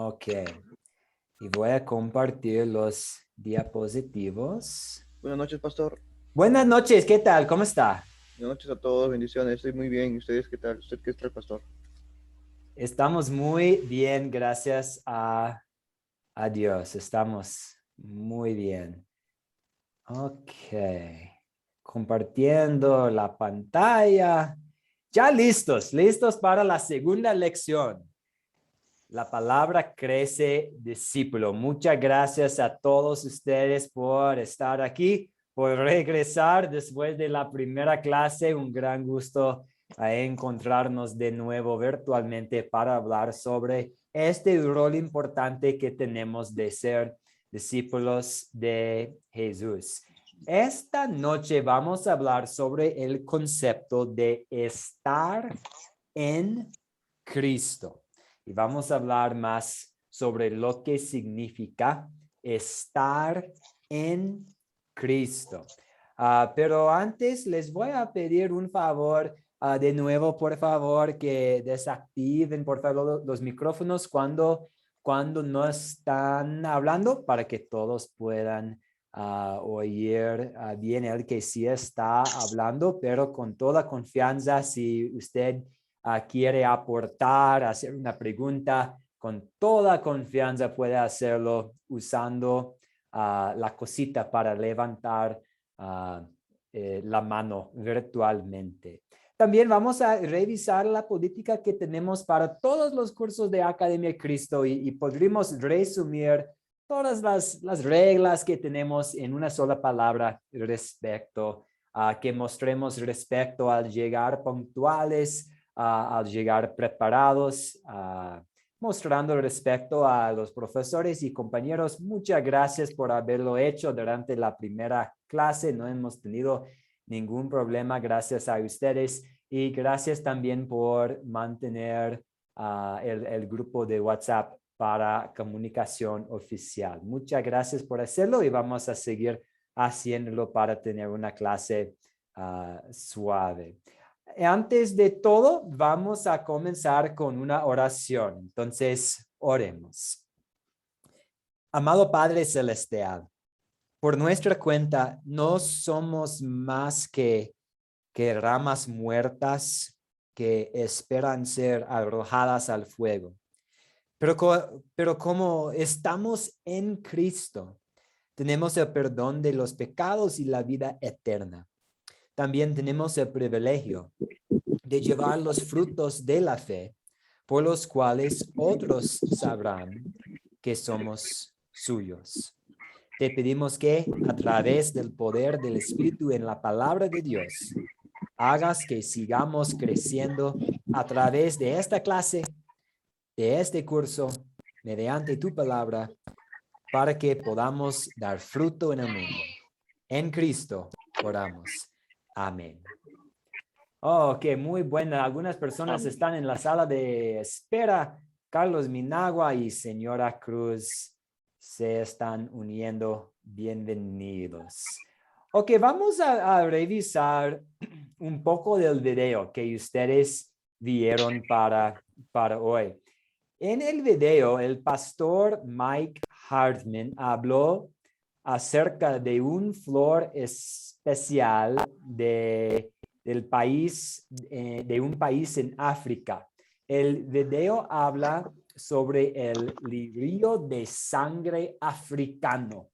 Ok. Y voy a compartir los diapositivos. Buenas noches, pastor. Buenas noches, ¿qué tal? ¿Cómo está? Buenas noches a todos, bendiciones. Estoy muy bien. ¿Y ustedes qué tal? ¿Usted qué tal, pastor? Estamos muy bien, gracias a Dios. Estamos muy bien. Ok. Compartiendo la pantalla. Ya listos para la segunda lección. La palabra crece discípulo. Muchas gracias a todos ustedes por estar aquí, por regresar después de la primera clase. Un gran gusto encontrarnos de nuevo virtualmente para hablar sobre este rol importante que tenemos de ser discípulos de Jesús. Esta noche vamos a hablar sobre el concepto de estar en Cristo. Y vamos a hablar más sobre lo que significa estar en Cristo. Pero antes les voy a pedir un favor, de nuevo, por favor, que desactiven, por favor, los micrófonos cuando no están hablando para que todos puedan oír bien el que sí está hablando, pero con toda confianza, si usted quiere aportar, hacer una pregunta, con toda confianza puede hacerlo usando la cosita para levantar la mano virtualmente. También vamos a revisar la política que tenemos para todos los cursos de Academia Cristo y podríamos resumir todas las reglas que tenemos en una sola palabra respecto a que mostremos respecto al llegar puntuales, al llegar preparados, mostrando respecto a los profesores y compañeros. Muchas gracias por haberlo hecho durante la primera clase. No hemos tenido ningún problema gracias a ustedes y gracias también por mantener el grupo de WhatsApp para comunicación oficial. Muchas gracias por hacerlo y vamos a seguir haciéndolo para tener una clase suave. Antes de todo, vamos a comenzar con una oración. Entonces, oremos. Amado Padre Celestial, por nuestra cuenta, no somos más que ramas muertas que esperan ser arrojadas al fuego. Pero como estamos en Cristo, tenemos el perdón de los pecados y la vida eterna. También tenemos el privilegio de llevar los frutos de la fe, por los cuales otros sabrán que somos suyos. Te pedimos que, a través del poder del Espíritu en la palabra de Dios, hagas que sigamos creciendo a través de esta clase, de este curso, mediante tu palabra, para que podamos dar fruto en el mundo. En Cristo oramos. Amén. Oh, ok, muy buena. Algunas personas están en la sala de espera. Carlos Minagua y señora Cruz se están uniendo. Bienvenidos. Ok, vamos a revisar un poco del video que ustedes vieron para hoy. En el video, el pastor Mike Hartman habló acerca de un flor especial del país, de un país en África. El video habla sobre el lirio de sangre africano.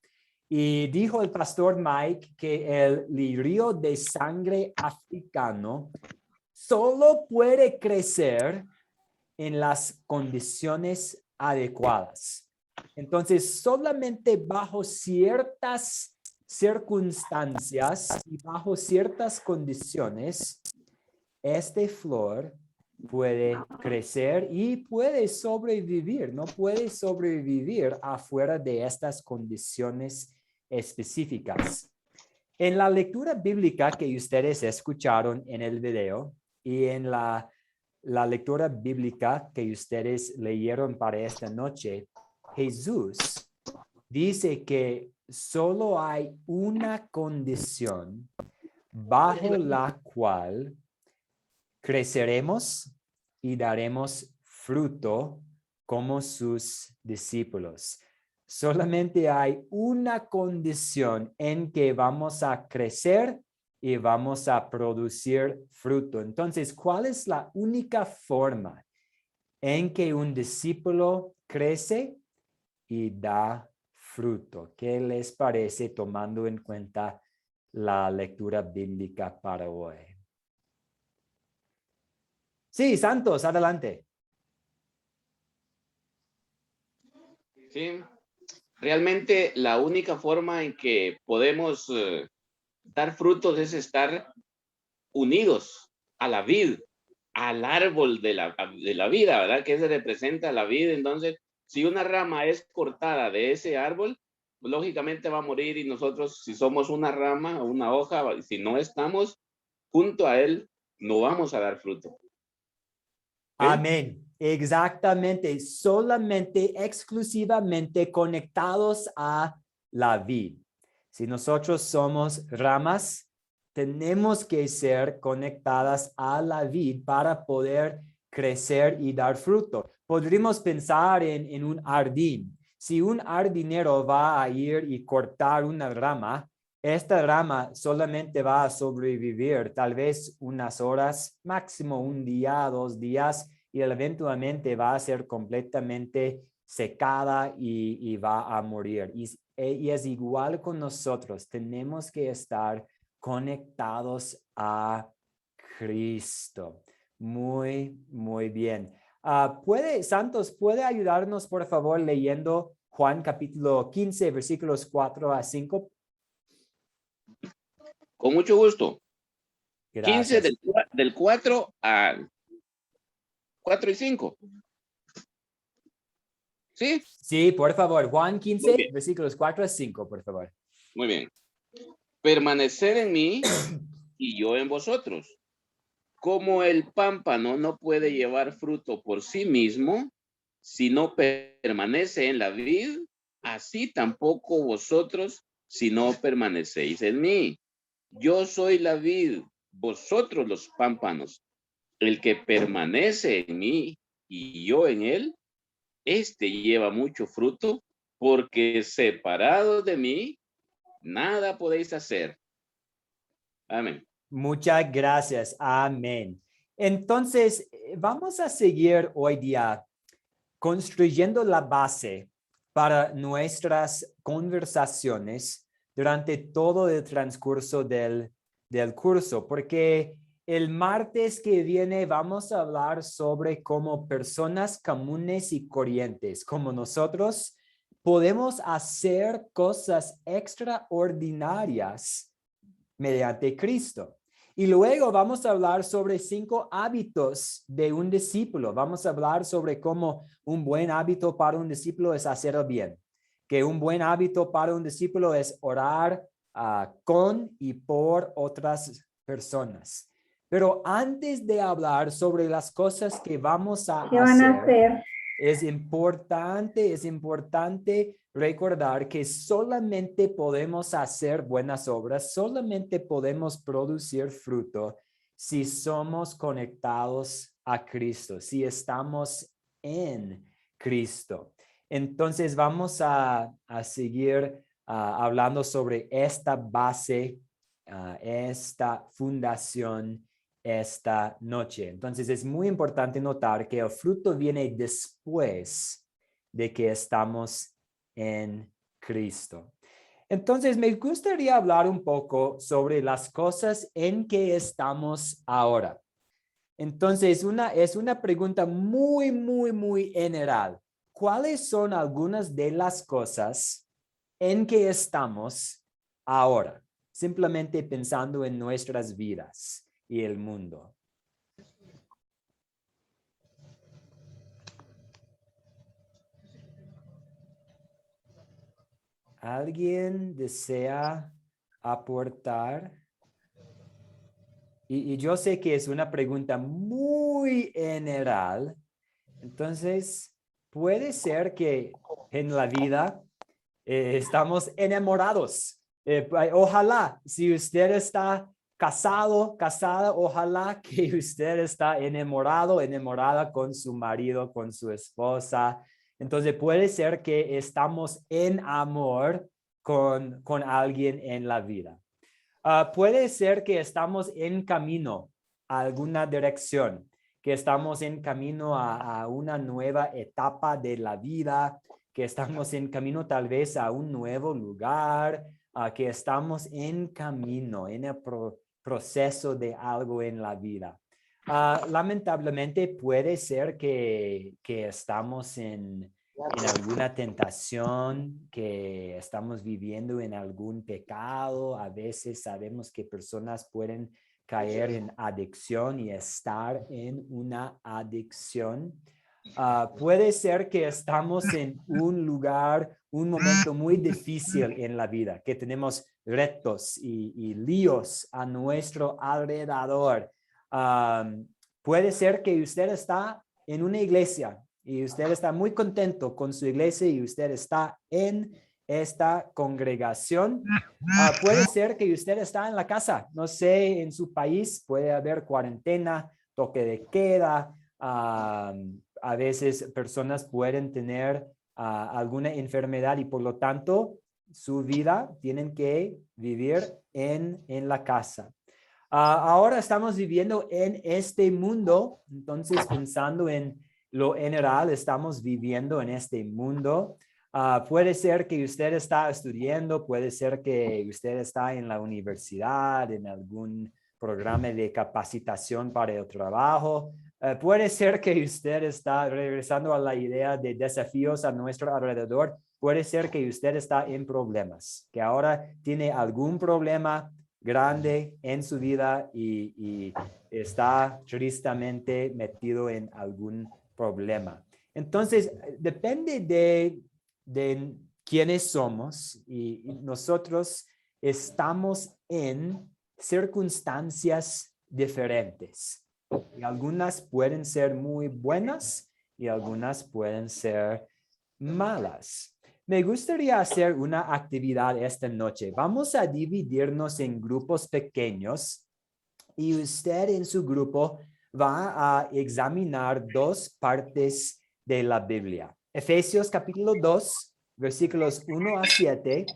Y dijo el pastor Mike que el lirio de sangre africano solo puede crecer en las condiciones adecuadas. Entonces, solamente bajo ciertas circunstancias y bajo ciertas condiciones, este flor puede crecer y puede sobrevivir. No puede sobrevivir afuera de estas condiciones específicas. En la lectura bíblica que ustedes escucharon en el video y en la lectura bíblica que ustedes leyeron para esta noche, Jesús dice que solo hay una condición bajo la cual creceremos y daremos fruto como sus discípulos. Solamente hay una condición en que vamos a crecer y vamos a producir fruto. Entonces, ¿cuál es la única forma en que un discípulo crece y da fruto? ¿Qué les parece tomando en cuenta la lectura bíblica para hoy? Sí, Santos, adelante. Sí, realmente la única forma en que podemos dar frutos es estar unidos a la vid, al árbol de la vida, ¿verdad? Que se representa la vida. Entonces, si una rama es cortada de ese árbol, pues, lógicamente va a morir, y nosotros, si somos una rama o una hoja, si no estamos junto a él, no vamos a dar fruto. ¿Sí? Amén. Exactamente. Solamente, exclusivamente conectados a la vid. Si nosotros somos ramas, tenemos que ser conectadas a la vid para poder crecer y dar fruto. Podríamos pensar en un jardín. Si un jardinero va a ir y cortar una rama, esta rama solamente va a sobrevivir tal vez unas horas, máximo un día, 2 días, y eventualmente va a ser completamente secada y va a morir. Y es igual con nosotros. Tenemos que estar conectados a Cristo. Muy, muy bien. Santos, ¿puede ayudarnos, por favor, leyendo Juan capítulo 15, versículos 4 a 5? Con mucho gusto. Gracias. 15 del 4 al 4 y 5. ¿Sí? Sí, por favor. Juan Muy 15, bien. versículos 4 a 5, por favor. Muy bien. Permanecer en mí y yo en vosotros. Como el pámpano no puede llevar fruto por sí mismo si no permanece en la vid, así tampoco vosotros si no permanecéis en mí. Yo soy la vid, vosotros los pámpanos. El que permanece en mí y yo en él, este lleva mucho fruto, porque separados de mí, nada podéis hacer. Amén. Muchas gracias. Amén. Entonces, vamos a seguir hoy día construyendo la base para nuestras conversaciones durante todo el transcurso del curso, porque el martes que viene vamos a hablar sobre cómo personas comunes y corrientes, como nosotros, podemos hacer cosas extraordinarias mediante Cristo. Y luego vamos a hablar sobre 5 hábitos de un discípulo. Vamos a hablar sobre cómo un buen hábito para un discípulo es hacer el bien. Que un buen hábito para un discípulo es orar con y por otras personas. Pero antes de hablar sobre las cosas que vamos a hacer, es importante recordar que solamente podemos hacer buenas obras, solamente podemos producir fruto si somos conectados a Cristo, si estamos en Cristo. Entonces vamos a seguir hablando sobre esta base, esta fundación esta noche. Entonces es muy importante notar que el fruto viene después de que estamos en Cristo. Entonces me gustaría hablar un poco sobre las cosas en que estamos ahora. Entonces es una pregunta muy, muy, muy general. ¿Cuáles son algunas de las cosas en que estamos ahora? Simplemente pensando en nuestras vidas y el mundo. ¿Alguien desea aportar? Y yo sé que es una pregunta muy general. Entonces, puede ser que en la vida estamos enamorados. Ojalá, si usted está casado, casada, ojalá que usted está enamorado, enamorada con su marido, con su esposa. Entonces puede ser que estamos en amor con alguien en la vida. Puede ser que estamos en camino a alguna dirección, que estamos en camino a una nueva etapa de la vida, que estamos en camino tal vez a un nuevo lugar, que estamos en camino, en el proceso de algo en la vida. Lamentablemente puede ser que estamos en alguna tentación, que estamos viviendo en algún pecado. A veces sabemos que personas pueden caer en adicción y estar en una adicción. Puede ser que estamos en un lugar, un momento muy difícil en la vida, que tenemos retos y líos a nuestro alrededor. Puede ser que usted está en una iglesia y usted está muy contento con su iglesia y usted está en esta congregación. Puede ser que usted está en la casa, no sé, en su país puede haber cuarentena, toque de queda. A veces personas pueden tener alguna enfermedad y por lo tanto su vida tienen que vivir en la casa. Ahora estamos viviendo en este mundo, entonces pensando en lo general, estamos viviendo en este mundo. Puede ser que usted está estudiando, puede ser que usted está en la universidad, en algún programa de capacitación para el trabajo. Puede ser que usted está regresando a la idea de desafíos a nuestro alrededor. Puede ser que usted está en problemas, que ahora tiene algún problema grande en su vida y está tristemente metido en algún problema. Entonces, depende de quiénes somos y nosotros estamos en circunstancias diferentes. Y algunas pueden ser muy buenas y algunas pueden ser malas. Me gustaría hacer una actividad esta noche. Vamos a dividirnos en grupos pequeños y usted en su grupo va a examinar dos partes de la Biblia. Efesios capítulo 2, versículos 1 a 7.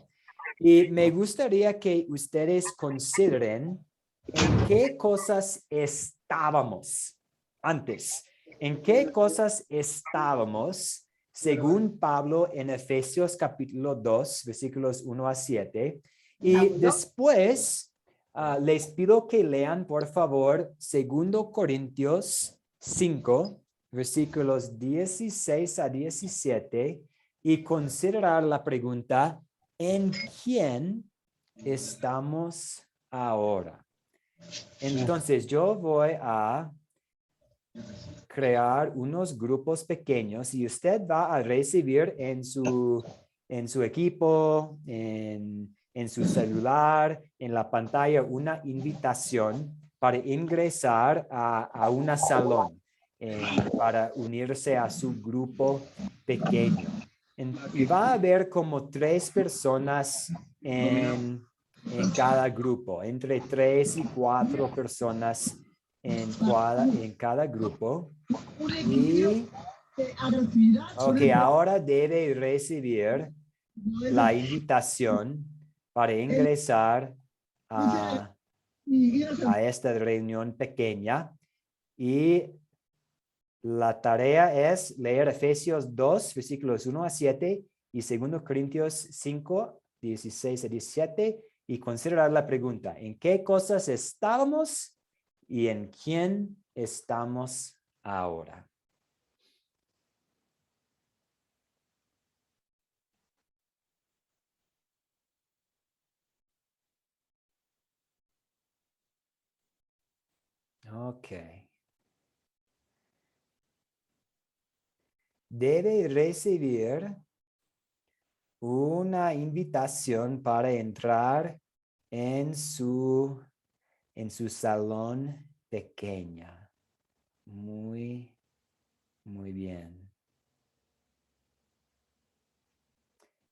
Y me gustaría que ustedes consideren en qué cosas estábamos antes. ¿En qué cosas estábamos según Pablo en Efesios capítulo 2, versículos 1 a 7? Y después les pido que lean, por favor, 2 Corintios 5, versículos 16 a 17, y considerar la pregunta, ¿en quién estamos ahora? Entonces, yo voy a crear unos grupos pequeños y usted va a recibir en su equipo, en su celular, en la pantalla, una invitación para ingresar a un salón para unirse a su grupo pequeño. Y va a haber como 3 personas en cada grupo, entre 3 y 4 personas en cada grupo. Y ahora debe recibir la invitación para ingresar a esta reunión pequeña. Y la tarea es leer Efesios 2, versículos 1 a 7 y 2 Corintios 5, 16 a 17 y considerar la pregunta, ¿en qué cosas estábamos y en quién estamos ahora? Ok. Debe recibir una invitación para entrar en su salón pequeña. Muy bien.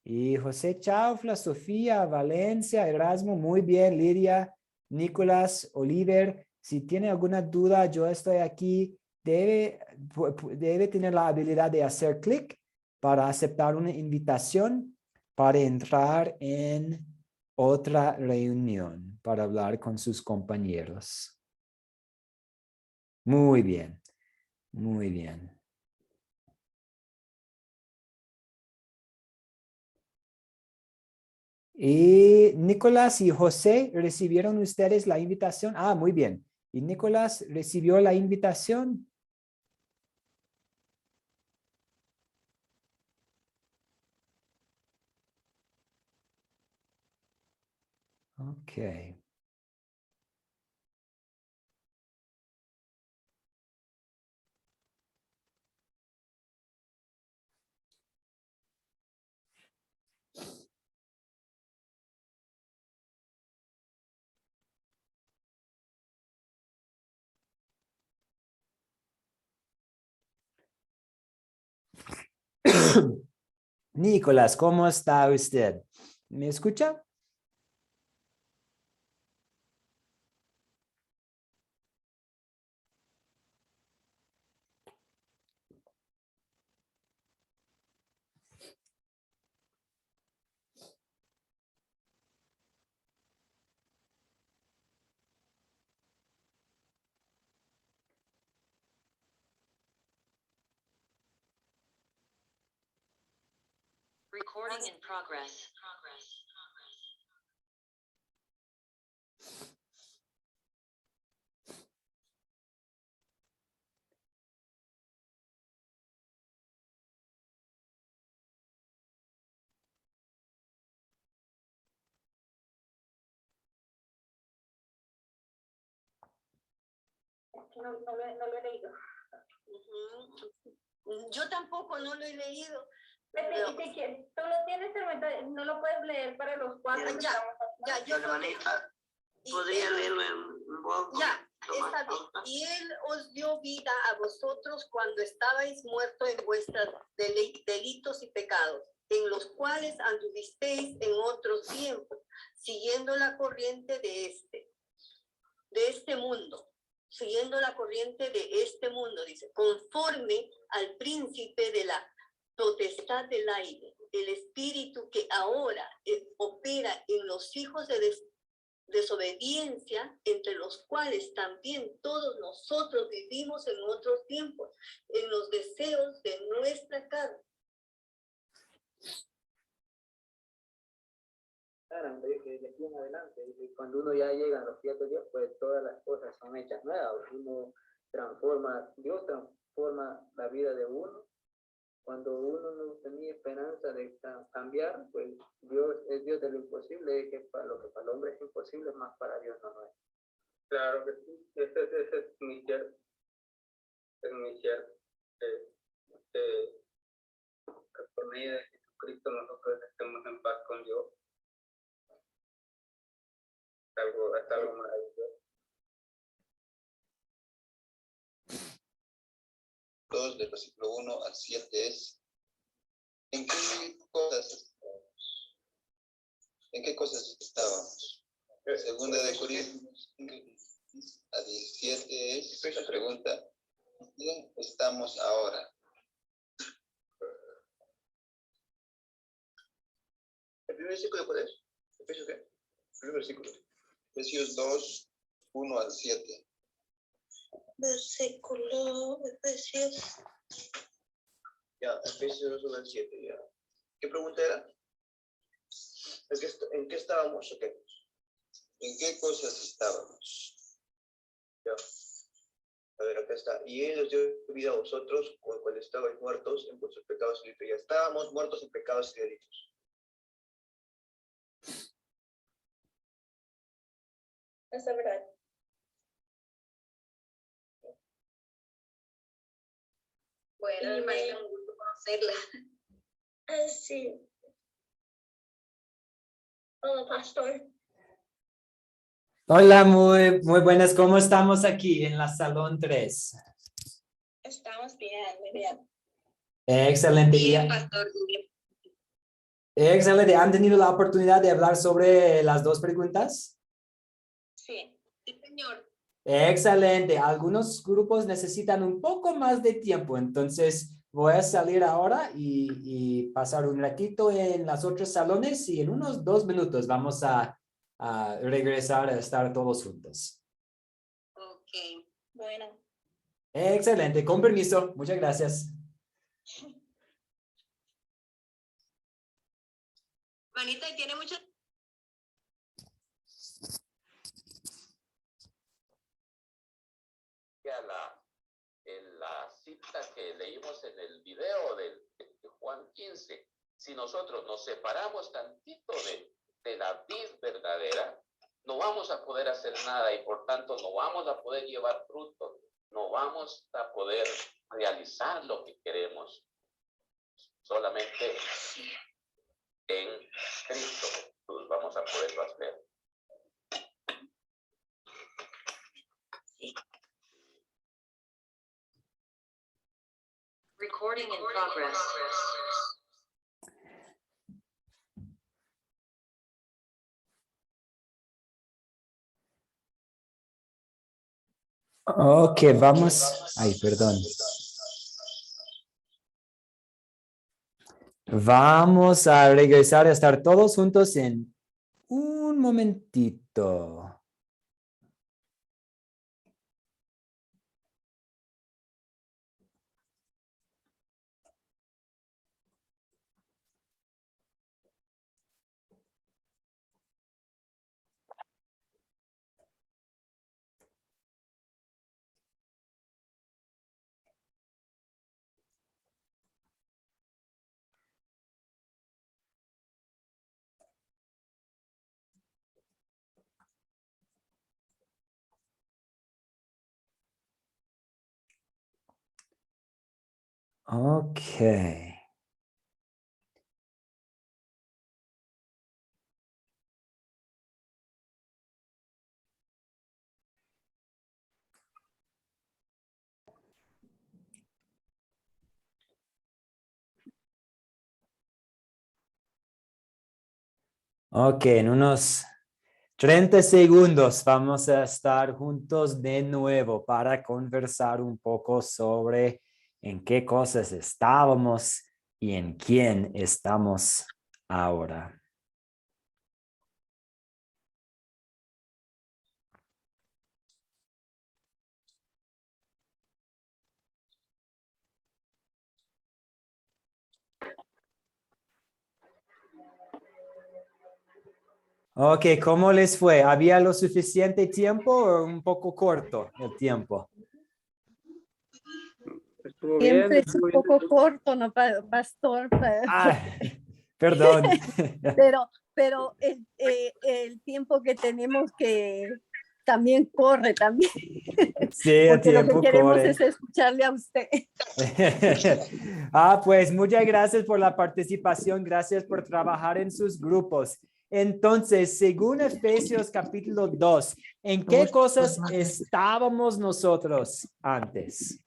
Y José Chaufla, Sofía, Valencia, Erasmo, muy bien, Lidia. Nicolás, Oliver, si tiene alguna duda, yo estoy aquí. Debe tener la habilidad de hacer clic para aceptar una invitación para entrar en otra reunión para hablar con sus compañeros. Muy bien, muy bien. Y Nicolás y José, ¿recibieron ustedes la invitación? Ah, muy bien. ¿Y Nicolás recibió la invitación? Ok. Nicolás, ¿cómo está usted? ¿Me escucha? Recording in progress. No lo he leído. Yo tampoco no lo he leído. Pepe, y si quieres, tú lo tienes, pero no lo puedes leer para los cuatro. Ya, yo lo leo. Podría leerlo en voz. Ya, está bien. Y él os dio vida a vosotros cuando estabais muertos en vuestros delitos y pecados, en los cuales anduvisteis en otros tiempos, siguiendo la corriente de este mundo. Siguiendo la corriente de este mundo, dice, conforme al príncipe de la potestad del aire, el espíritu que ahora opera en los hijos de desobediencia, entre los cuales también todos nosotros vivimos en otros tiempos, en los deseos de nuestra carne. Claro, que de aquí en adelante, cuando uno ya llega a los 7 días, pues todas las cosas son hechas nuevas. Uno Dios transforma la vida de uno. Cuando uno no tenía esperanza de cambiar, pues Dios es Dios de lo imposible, que para lo que para el hombre es imposible, más para Dios no es. Claro que sí, ese es mi ser. Es mi ser. Que por medio de Jesucristo nosotros estemos en paz con Dios. Es algo maravilloso. 2 del versículo 1 al 7 es ¿en qué cosas estábamos? Segunda de Corintios 5 a 17 es la pregunta ¿dónde estamos ahora? ¿El primer versículo cuál es? ¿Efesios qué? El primer versículo. Efesios 2, 1 al 7. Versículo, Efesios. Ya, Efesios 2, 1 al 7, ya. ¿Qué pregunta era? ¿En qué estábamos o qué? ¿En qué cosas estábamos? Ya. A ver, acá está. Y Él os dio vida a vosotros cuando estabais muertos en vuestros pecados y delitos. Ya estábamos muertos en pecados y delitos. Eso es verdad. Bueno, hermana, un gusto conocerla. Sí. Hola, pastor. Hola, muy buenas. ¿Cómo estamos aquí en la salón 3? Estamos bien, muy bien. Excelente. Bien, pastor. Excelente. ¿Han tenido la oportunidad de hablar sobre las dos preguntas? Sí. señor. Excelente. Algunos grupos necesitan un poco más de tiempo, entonces voy a salir ahora y pasar un ratito en los otros salones y en unos 2 minutos vamos a regresar a estar todos juntos. Ok. Bueno. Excelente. Con permiso. Muchas gracias. Juanita, ¿y tiene mucho? En la cita que leímos en el video de Juan 15, si nosotros nos separamos tantito de la vid verdadera, no vamos a poder hacer nada y por tanto no vamos a poder llevar fruto, no vamos a poder realizar lo que queremos. Solamente en Cristo Jesús vamos a poderlo hacer. Recording in progress. Ok, vamos. Ay, perdón. Vamos a regresar a estar todos juntos en un momentito. Ok. Ok, en unos 30 segundos vamos a estar juntos de nuevo para conversar un poco sobre en qué cosas estábamos y en quién estamos ahora. Ok, ¿cómo les fue? ¿Había lo suficiente tiempo o un poco corto el tiempo? Siempre es un poco corto, ¿no, pastor? Ah, perdón. Pero el tiempo que tenemos que también corre también. Sí, el Porque lo que tiempo queremos corre. es escucharle a usted. Pues muchas gracias por la participación, gracias por trabajar en sus grupos. Entonces, según Efesios capítulo 2, ¿en qué cosas estábamos nosotros antes?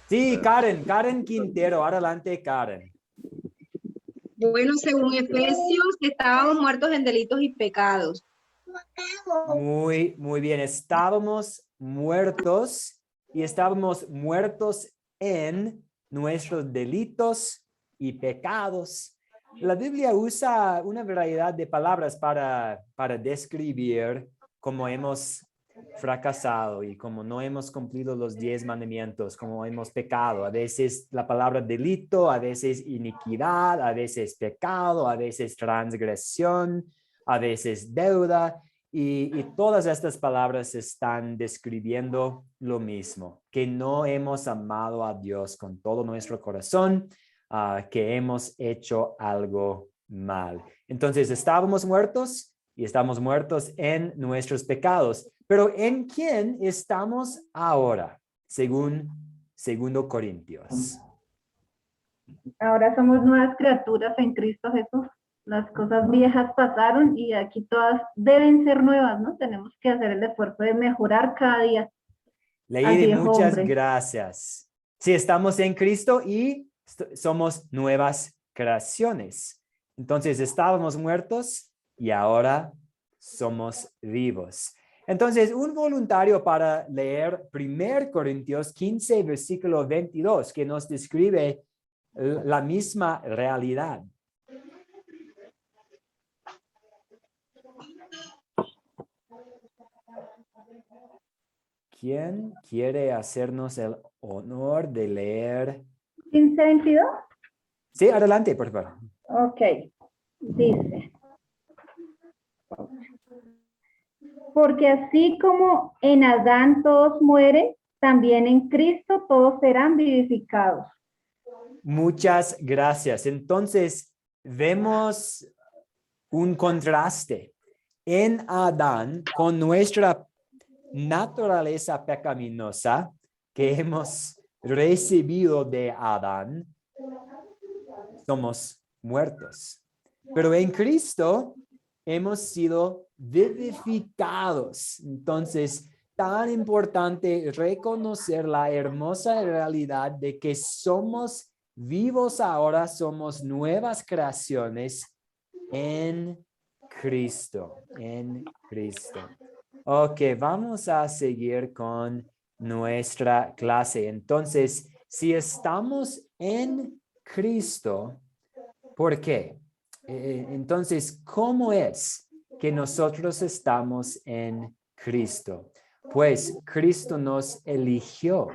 Sí, Karen Quintero, adelante, Karen. Bueno, según Efesios, estábamos muertos en delitos y pecados. Muy bien. Estábamos muertos y estábamos muertos en nuestros delitos y pecados. La Biblia usa una variedad de palabras para describir cómo hemos fracasado y cómo no hemos cumplido los 10 mandamientos, cómo hemos pecado. A veces la palabra delito, a veces iniquidad, a veces pecado, a veces transgresión, a veces deuda. Y todas estas palabras están describiendo lo mismo, que no hemos amado a Dios con todo nuestro corazón, que hemos hecho algo mal. Entonces, estábamos muertos y estamos muertos en nuestros pecados. Pero ¿en quién estamos ahora? Según 2 Corintios. Ahora somos nuevas criaturas en Cristo Jesús. Las cosas viejas pasaron y aquí todas deben ser nuevas, ¿no? Tenemos que hacer el esfuerzo de mejorar cada día. Lady, muchas gracias. Sí, estamos en Cristo y somos nuevas creaciones. Entonces, estábamos muertos y ahora somos vivos. Entonces, un voluntario para leer 1 Corintios 15, versículo 22, que nos describe la misma realidad. ¿Quién quiere hacernos el honor de leer? 15:22. Sí, adelante, por favor. Ok, dice. Porque así como en Adán todos mueren, también en Cristo todos serán vivificados. Muchas gracias. Entonces, vemos un contraste en Adán con nuestra naturaleza pecaminosa que hemos recibido de Adán. Somos muertos. Pero en Cristo hemos sido vivificados. Entonces, tan importante reconocer la hermosa realidad de que somos vivos ahora, somos nuevas creaciones en Cristo, en Cristo. Ok, vamos a seguir con nuestra clase. Entonces, si estamos en Cristo, ¿por qué? Entonces, ¿cómo es que nosotros estamos en Cristo? Pues Cristo nos eligió.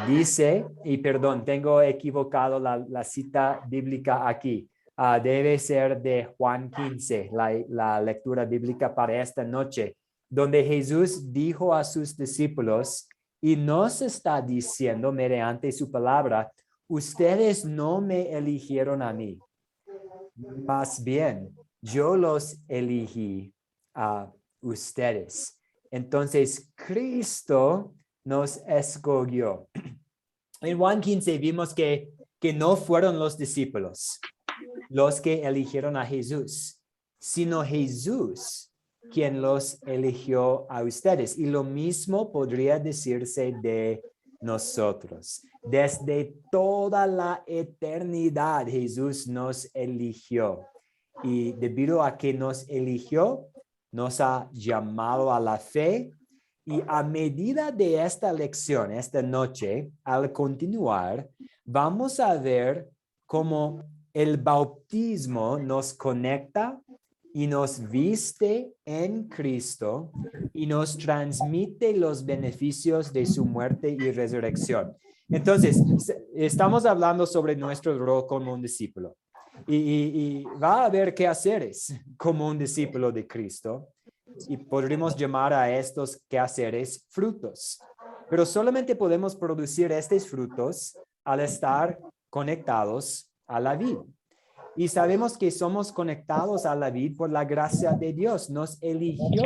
Dice, y perdón, tengo equivocado la cita bíblica aquí. Debe ser de Juan 15, la lectura bíblica para esta noche, donde Jesús dijo a sus discípulos, y nos está diciendo mediante su palabra, ustedes no me eligieron a mí. Más bien, yo los elegí a ustedes. Entonces, Cristo nos escogió. En Juan 15 vimos que no fueron los discípulos los que eligieron a Jesús, sino Jesús quien los eligió a ustedes. Y lo mismo podría decirse de nosotros. Desde toda la eternidad Jesús nos eligió. Y debido a que nos eligió, nos ha llamado a la fe. Y a medida de esta lección, esta noche, al continuar, vamos a ver cómo el bautismo nos conecta y nos viste en Cristo y nos transmite los beneficios de su muerte y resurrección. Entonces, estamos hablando sobre nuestro rol como un discípulo. Y va a haber quehaceres como un discípulo de Cristo. Y podríamos llamar a estos quehaceres frutos. Pero solamente podemos producir estos frutos al estar conectados a la vid. Y sabemos que somos conectados a la vid por la gracia de Dios. Nos eligió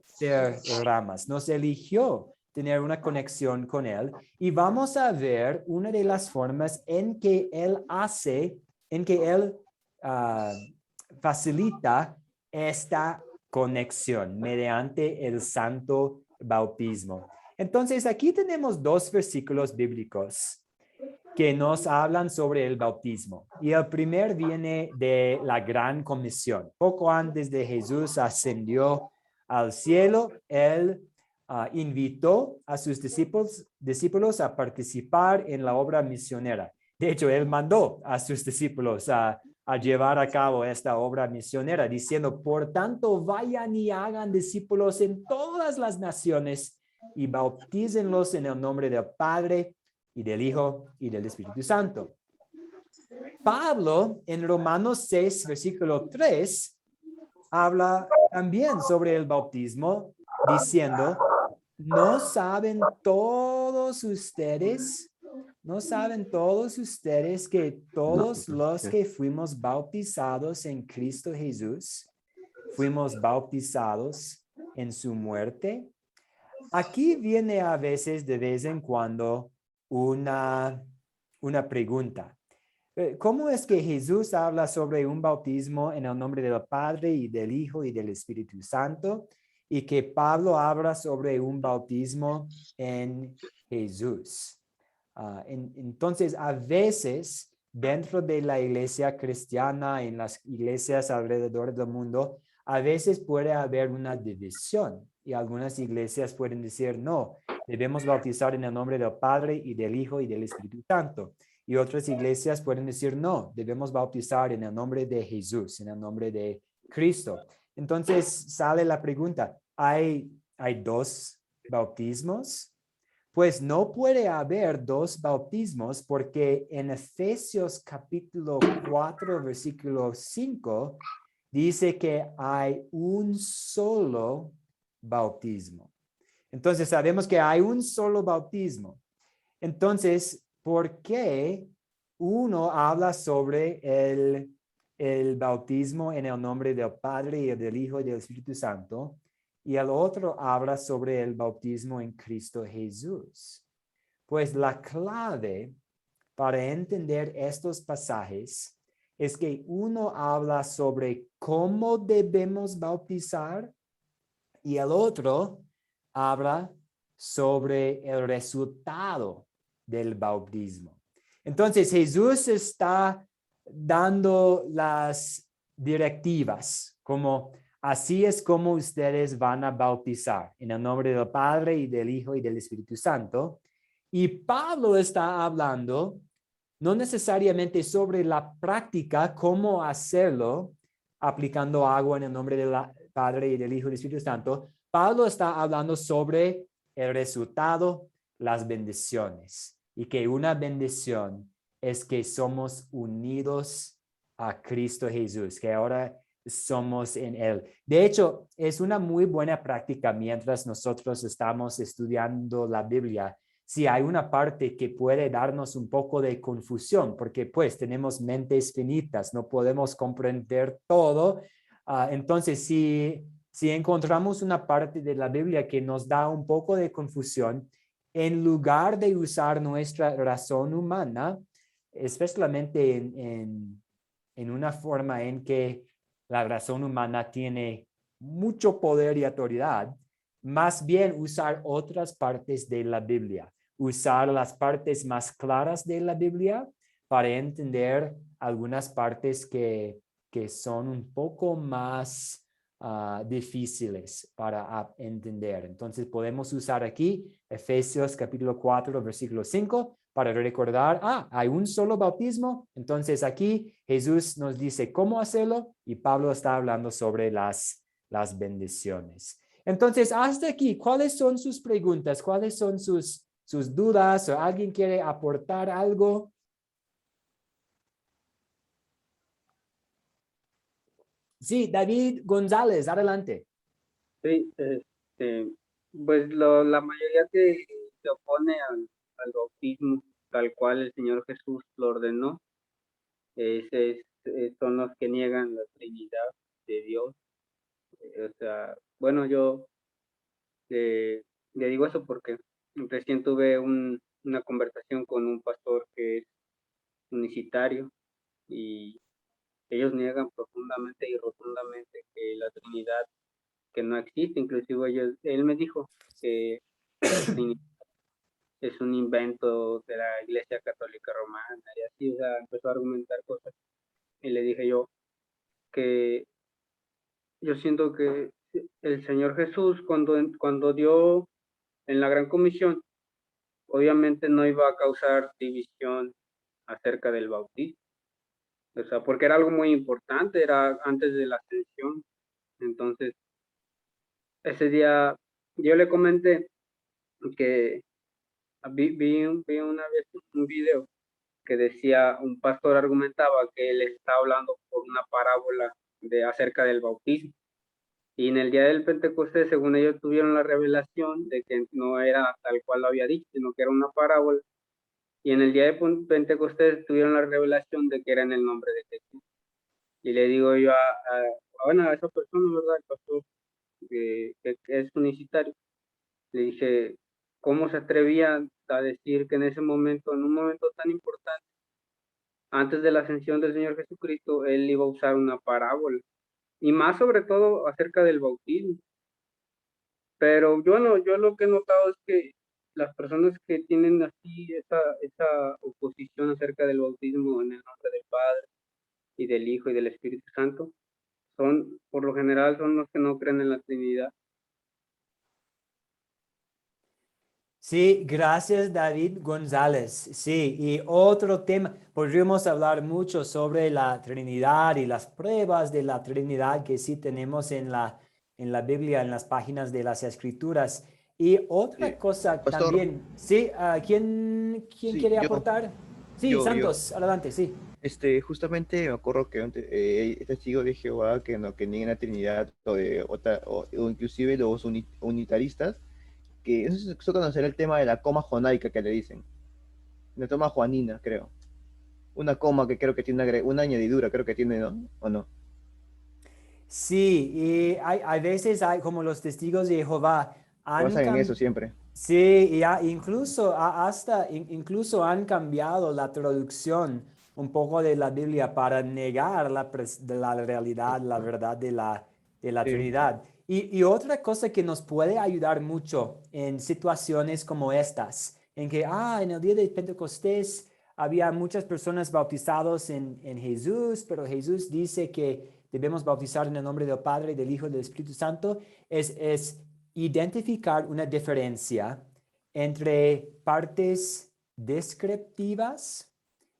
ser ramas, nos eligió tener una conexión con Él. Y vamos a ver una de las formas en que Él facilita esta conexión mediante el santo bautismo. Entonces, aquí tenemos dos versículos bíblicos que nos hablan sobre el bautismo. Y el primer viene de la Gran Comisión. Poco antes de Jesús ascendió al cielo, Él invitó a sus discípulos a participar en la obra misionera. De hecho, Él mandó a sus discípulos a llevar a cabo esta obra misionera, diciendo, por tanto, vayan y hagan discípulos en todas las naciones y bautícenlos en el nombre del Padre, y del Hijo, y del Espíritu Santo. Pablo, en Romanos 6, versículo 3, habla también sobre el bautismo, diciendo, ¿no saben todos ustedes que todos los que fuimos bautizados en Cristo Jesús, fuimos bautizados en su muerte? Aquí viene a veces, de vez en cuando, una pregunta. ¿Cómo es que Jesús habla sobre un bautismo en el nombre del Padre y del Hijo y del Espíritu Santo, y que Pablo habla sobre un bautismo en Jesús? Entonces, a veces dentro de la iglesia cristiana, en las iglesias alrededor del mundo, a veces puede haber una división y algunas iglesias pueden decir, no, debemos bautizar en el nombre del Padre y del Hijo y del Espíritu Santo. Y otras iglesias pueden decir, no, debemos bautizar en el nombre de Jesús, en el nombre de Cristo. Entonces sale la pregunta, ¿hay dos bautismos? Pues no puede haber dos bautismos porque en Efesios capítulo 4, versículo 5, dice que hay un solo bautismo. Entonces sabemos que hay un solo bautismo. Entonces, ¿por qué uno habla sobre el bautismo en el nombre del Padre y del Hijo y del Espíritu Santo? Y el otro habla sobre el bautismo en Cristo Jesús. Pues la clave para entender estos pasajes es que uno habla sobre cómo debemos bautizar y el otro habla sobre el resultado del bautismo. Entonces Jesús está dando las directivas, como así es como ustedes van a bautizar, en el nombre del Padre y del Hijo y del Espíritu Santo. Y Pablo está hablando no necesariamente sobre la práctica, cómo hacerlo, aplicando agua en el nombre del Padre y del Hijo y del Espíritu Santo. Pablo está hablando sobre el resultado, las bendiciones, y que una bendición es que somos unidos a Cristo Jesús, que ahora somos en Él. De hecho, es una muy buena práctica mientras nosotros estamos estudiando la Biblia. Si hay una parte que puede darnos un poco de confusión, porque pues tenemos mentes finitas, no podemos comprender todo. Entonces, si encontramos una parte de la Biblia que nos da un poco de confusión, en lugar de usar nuestra razón humana, especialmente en una forma en que la razón humana tiene mucho poder y autoridad, más bien usar otras partes de la Biblia, usar las partes más claras de la Biblia para entender algunas partes que son un poco más difíciles para entender. Entonces podemos usar aquí Efesios capítulo 4, versículo 5 para recordar, hay un solo bautismo. Entonces aquí Jesús nos dice cómo hacerlo y Pablo está hablando sobre las bendiciones. Entonces, hasta aquí, ¿cuáles son sus preguntas? ¿Cuáles son sus dudas? ¿O alguien quiere aportar algo? Sí, David González, adelante. Sí, pues la mayoría que se opone al bautismo tal cual el Señor Jesús lo ordenó, son los que niegan la Trinidad de Dios. O sea, bueno, yo le digo eso porque recién tuve una conversación con un pastor que es unicitario y ellos niegan profundamente y rotundamente que la Trinidad que no existe. Inclusive él me dijo que la Trinidad es un invento de la Iglesia Católica Romana y así, o sea, empezó a argumentar cosas y le dije yo que yo siento que el Señor Jesús cuando dio en la Gran Comisión, obviamente no iba a causar división acerca del bautismo, o sea, porque era algo muy importante, era antes de la ascensión. Entonces, ese día yo le comenté que vi una vez un video que decía, un pastor argumentaba que él está hablando por una parábola acerca del bautismo. Y en el día del Pentecostés, según ellos tuvieron la revelación de que no era tal cual lo había dicho, sino que era una parábola. Y en el día de Pentecostés tuvieron la revelación de que era en el nombre de Jesús. Y le digo yo a esa persona, ¿verdad? El pastor que es unicitario, le dije, ¿cómo se atrevía a decir que en ese momento, en un momento tan importante, antes de la ascensión del Señor Jesucristo, él iba a usar una parábola? Y más sobre todo acerca del bautismo. Pero yo lo que he notado es que las personas personas que tienen así esa oposición acerca del bautismo en el nombre del Padre y del Hijo y del Espíritu Santo, por lo general, son los que no creen en la Trinidad. Sí, gracias David González. Sí, y otro tema, podríamos hablar mucho sobre la Trinidad y las pruebas de la Trinidad que sí tenemos en la Biblia, en las páginas de las Escrituras. Y otra cosa Pastor. también, sí, ¿quién Sí, quiere yo. aportar? Sí, Yo. Santos, adelante, sí. Justamente me acuerdo que testigos de Jehová que no que niegan la Trinidad o inclusive los unitaristas, que eso conocer el tema de la coma jonaica que le dicen. La toma juanina, creo. Una coma que creo que tiene una añadidura, creo que tiene, ¿no? ¿O no? Sí, y hay veces hay como los testigos de Jehová Basan en eso siempre. sí, y incluso incluso han cambiado la traducción un poco de la Biblia para negar la realidad, la verdad de la Sí. Trinidad. Y otra cosa que nos puede ayudar mucho en situaciones como estas, en que en el día de Pentecostés había muchas personas bautizadas en Jesús, pero Jesús dice que debemos bautizar en el nombre del Padre, del Hijo y del Espíritu Santo, es identificar una diferencia entre partes descriptivas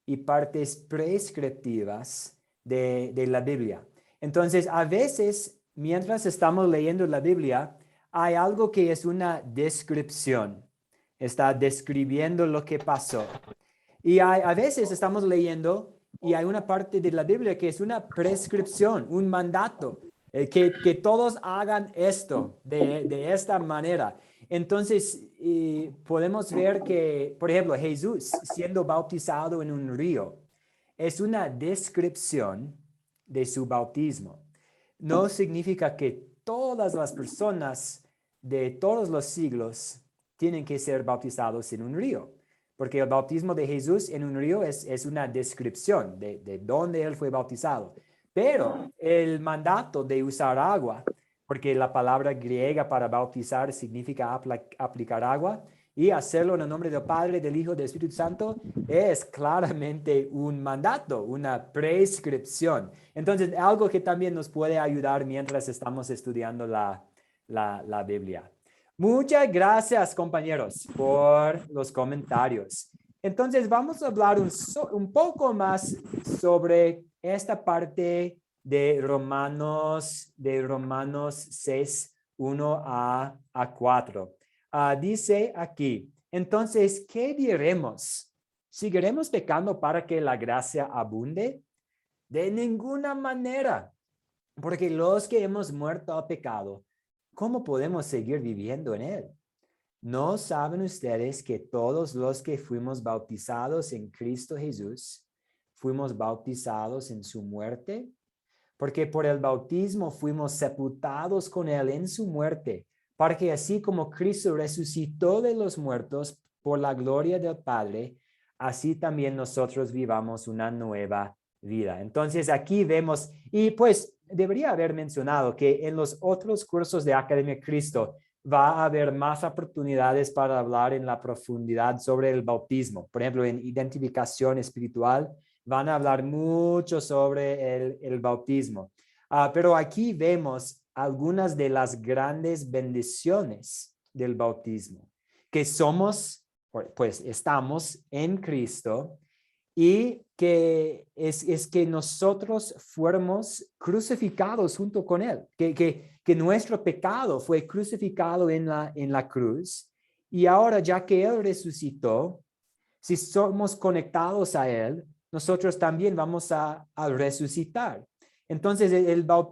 y partes prescriptivas de la Biblia. Entonces, a veces, mientras estamos leyendo la Biblia, hay algo que es una descripción. Está describiendo lo que pasó. Y a veces estamos leyendo y hay una parte de la Biblia que es una prescripción, un mandato, que todos hagan esto de esta manera. Entonces, podemos ver que, por ejemplo, Jesús siendo bautizado en un río es una descripción de su bautismo. No significa que todas las personas de todos los siglos tienen que ser bautizados en un río. Porque el bautismo de Jesús en un río es una descripción de dónde él fue bautizado. Pero el mandato de usar agua, porque la palabra griega para bautizar significa aplicar agua, y hacerlo en el nombre del Padre, del Hijo y del Espíritu Santo, es claramente un mandato, una prescripción. Entonces, algo que también nos puede ayudar mientras estamos estudiando la Biblia. Muchas gracias, compañeros, por los comentarios. Entonces, vamos a hablar un poco más sobre esta parte de Romanos 6, 1 a 4. Dice aquí, entonces, ¿qué diremos? ¿Seguiremos pecando para que la gracia abunde? De ninguna manera, porque los que hemos muerto al pecado, ¿cómo podemos seguir viviendo en él? ¿No saben ustedes que todos los que fuimos bautizados en Cristo Jesús, fuimos bautizados en su muerte? Porque por el bautismo fuimos sepultados con él en su muerte, para que así como Cristo resucitó de los muertos por la gloria del Padre, así también nosotros vivamos una nueva vida. Entonces aquí vemos, y pues debería haber mencionado que en los otros cursos de Academia Cristo va a haber más oportunidades para hablar en la profundidad sobre el bautismo. Por ejemplo, en identificación espiritual van a hablar mucho sobre el bautismo. Pero aquí vemos algunas de las grandes bendiciones del bautismo, que somos, pues estamos en Cristo, y que es que nosotros fuéramos crucificados junto con él, que nuestro pecado fue crucificado en la cruz, y ahora ya que él resucitó, si somos conectados a él, nosotros también vamos a resucitar. Entonces,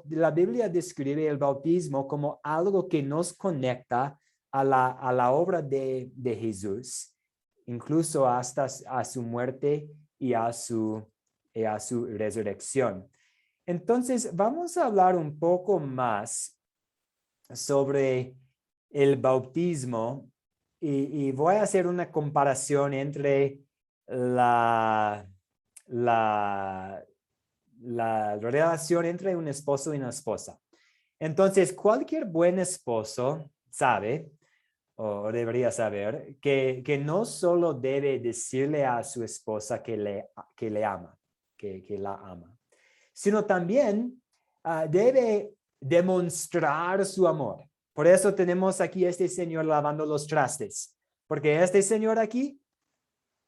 la Biblia describe el bautismo como algo que nos conecta a la obra de Jesús, incluso hasta a su muerte y a su resurrección. Entonces, vamos a hablar un poco más sobre el bautismo y voy a hacer una comparación entre la relación entre un esposo y una esposa. Entonces, cualquier buen esposo sabe o debería saber, que no solo debe decirle a su esposa que le ama, que la ama, sino también debe demostrar su amor. Por eso tenemos aquí a este señor lavando los trastes, porque este señor aquí,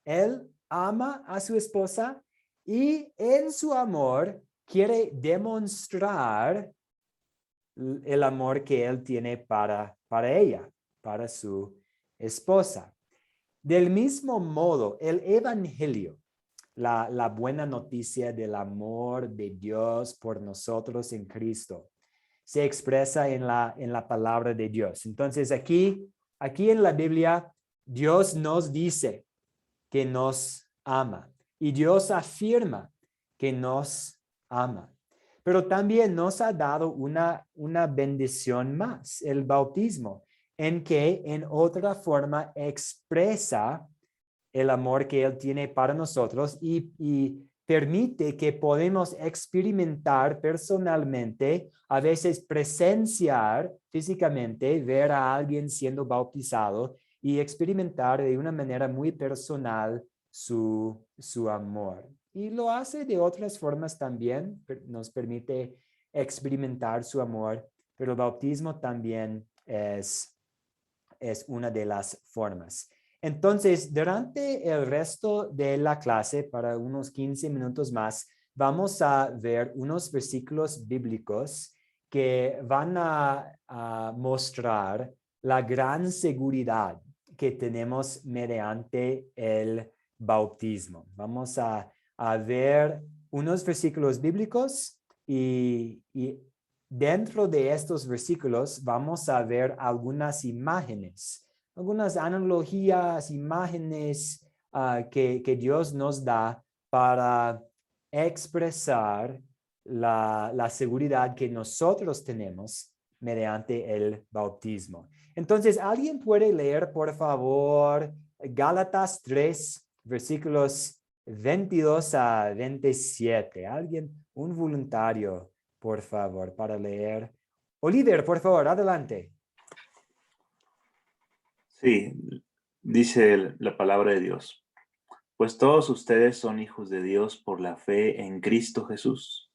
él ama a su esposa y en su amor quiere demostrar el amor que él tiene para ella, para su esposa. Del mismo modo, el evangelio, la buena noticia del amor de Dios por nosotros en Cristo, se expresa en la palabra de Dios. Entonces, aquí en la Biblia, Dios nos dice que nos ama y Dios afirma que nos ama. Pero también nos ha dado una bendición más, el bautismo, en que en otra forma expresa el amor que Él tiene para nosotros y permite que podamos experimentar personalmente, a veces presenciar físicamente, ver a alguien siendo bautizado y experimentar de una manera muy personal su amor. Y lo hace de otras formas también, nos permite experimentar su amor, pero el bautismo también es una de las formas. Entonces, durante el resto de la clase, para unos 15 minutos más, vamos a ver unos versículos bíblicos que van a mostrar la gran seguridad que tenemos mediante el bautismo. Vamos a ver unos versículos bíblicos y dentro de estos versículos vamos a ver algunas imágenes, algunas analogías, imágenes que Dios nos da para expresar la seguridad que nosotros tenemos mediante el bautismo. Entonces, ¿alguien puede leer, por favor, Gálatas 3, versículos 22 a 27? ¿Alguien, un voluntario, por favor, para leer? Oliver, por favor, adelante. Sí, dice la palabra de Dios. Pues todos ustedes son hijos de Dios por la fe en Cristo Jesús,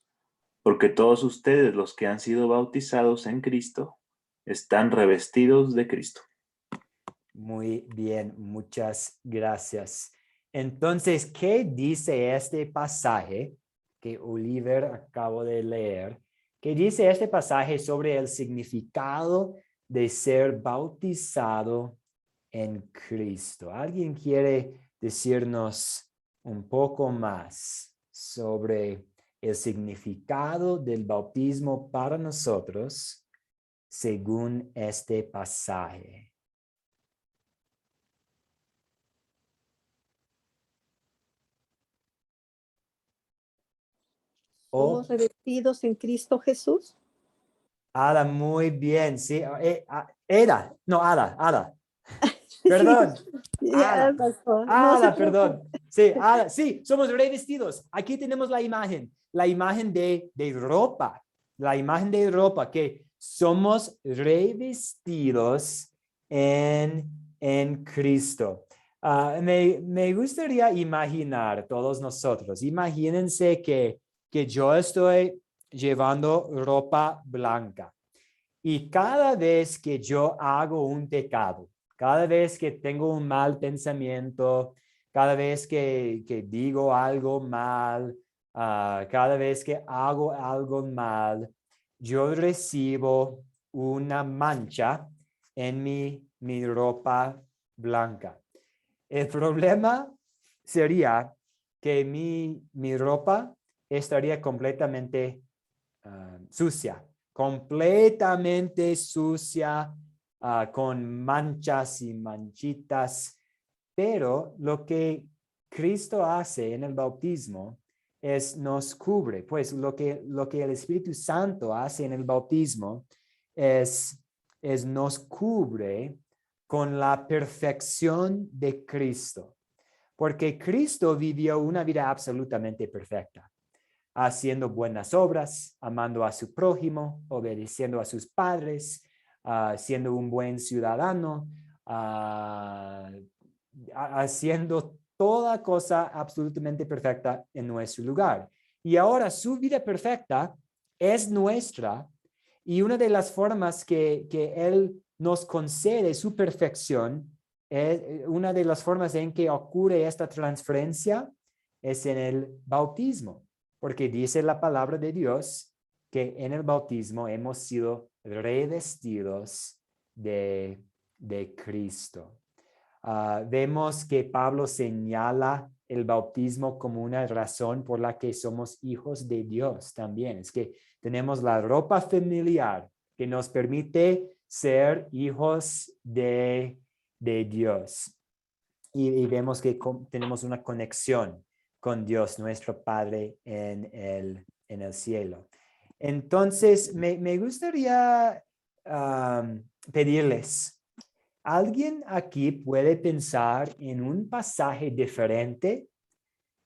porque todos ustedes, los que han sido bautizados en Cristo, están revestidos de Cristo. Muy bien, muchas gracias. Entonces, ¿qué dice este pasaje que Oliver acabo de leer? ¿Qué dice este pasaje sobre el significado de ser bautizado en Cristo? ¿Alguien quiere decirnos un poco más sobre el significado del bautismo para nosotros según este pasaje? ¿Somos revestidos en Cristo Jesús? Ada, muy bien, sí. Ada. Perdón. Ada, perdón. Sí, Ada, sí, somos revestidos. Aquí tenemos la imagen de ropa, que somos revestidos en Cristo. Me gustaría imaginar todos nosotros, imagínense que yo estoy llevando ropa blanca y cada vez que yo hago un pecado, cada vez que tengo un mal pensamiento, cada vez que digo algo mal, cada vez que hago algo mal, yo recibo una mancha en mi ropa blanca. El problema sería que mi ropa estaría completamente sucia, con manchas y manchitas. Pero lo que Cristo hace en el bautismo es nos cubre. Pues lo que el Espíritu Santo hace en el bautismo es nos cubre con la perfección de Cristo. Porque Cristo vivió una vida absolutamente perfecta, haciendo buenas obras, amando a su prójimo, obedeciendo a sus padres, siendo un buen ciudadano, haciendo toda cosa absolutamente perfecta en nuestro lugar. Y ahora su vida perfecta es nuestra, y una de las formas que Él nos concede su perfección, una de las formas en que ocurre esta transferencia es en el bautismo, porque dice la palabra de Dios que en el bautismo hemos sido revestidos de Cristo. Vemos que Pablo señala el bautismo como una razón por la que somos hijos de Dios también. Es que tenemos la ropa familiar que nos permite ser hijos de Dios. Y vemos que tenemos una conexión con Dios, nuestro Padre en el cielo. Entonces, me gustaría pedirles, ¿alguien aquí puede pensar en un pasaje diferente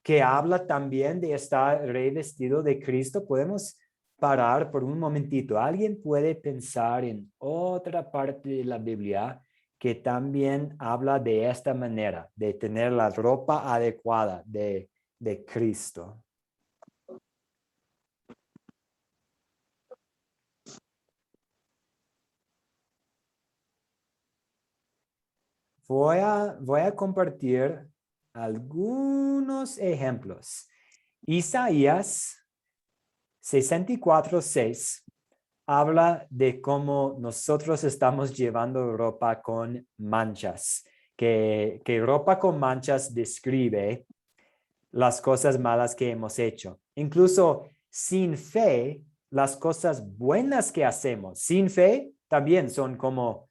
que habla también de estar revestido de Cristo? Podemos parar por un momentito. ¿Alguien puede pensar en otra parte de la Biblia que también habla de esta manera, de tener la ropa adecuada de Cristo? Voy a compartir algunos ejemplos. Isaías 64:6 habla de cómo nosotros estamos llevando ropa con manchas, que ropa con manchas describe las cosas malas que hemos hecho. Incluso sin fe, las cosas buenas que hacemos sin fe también son como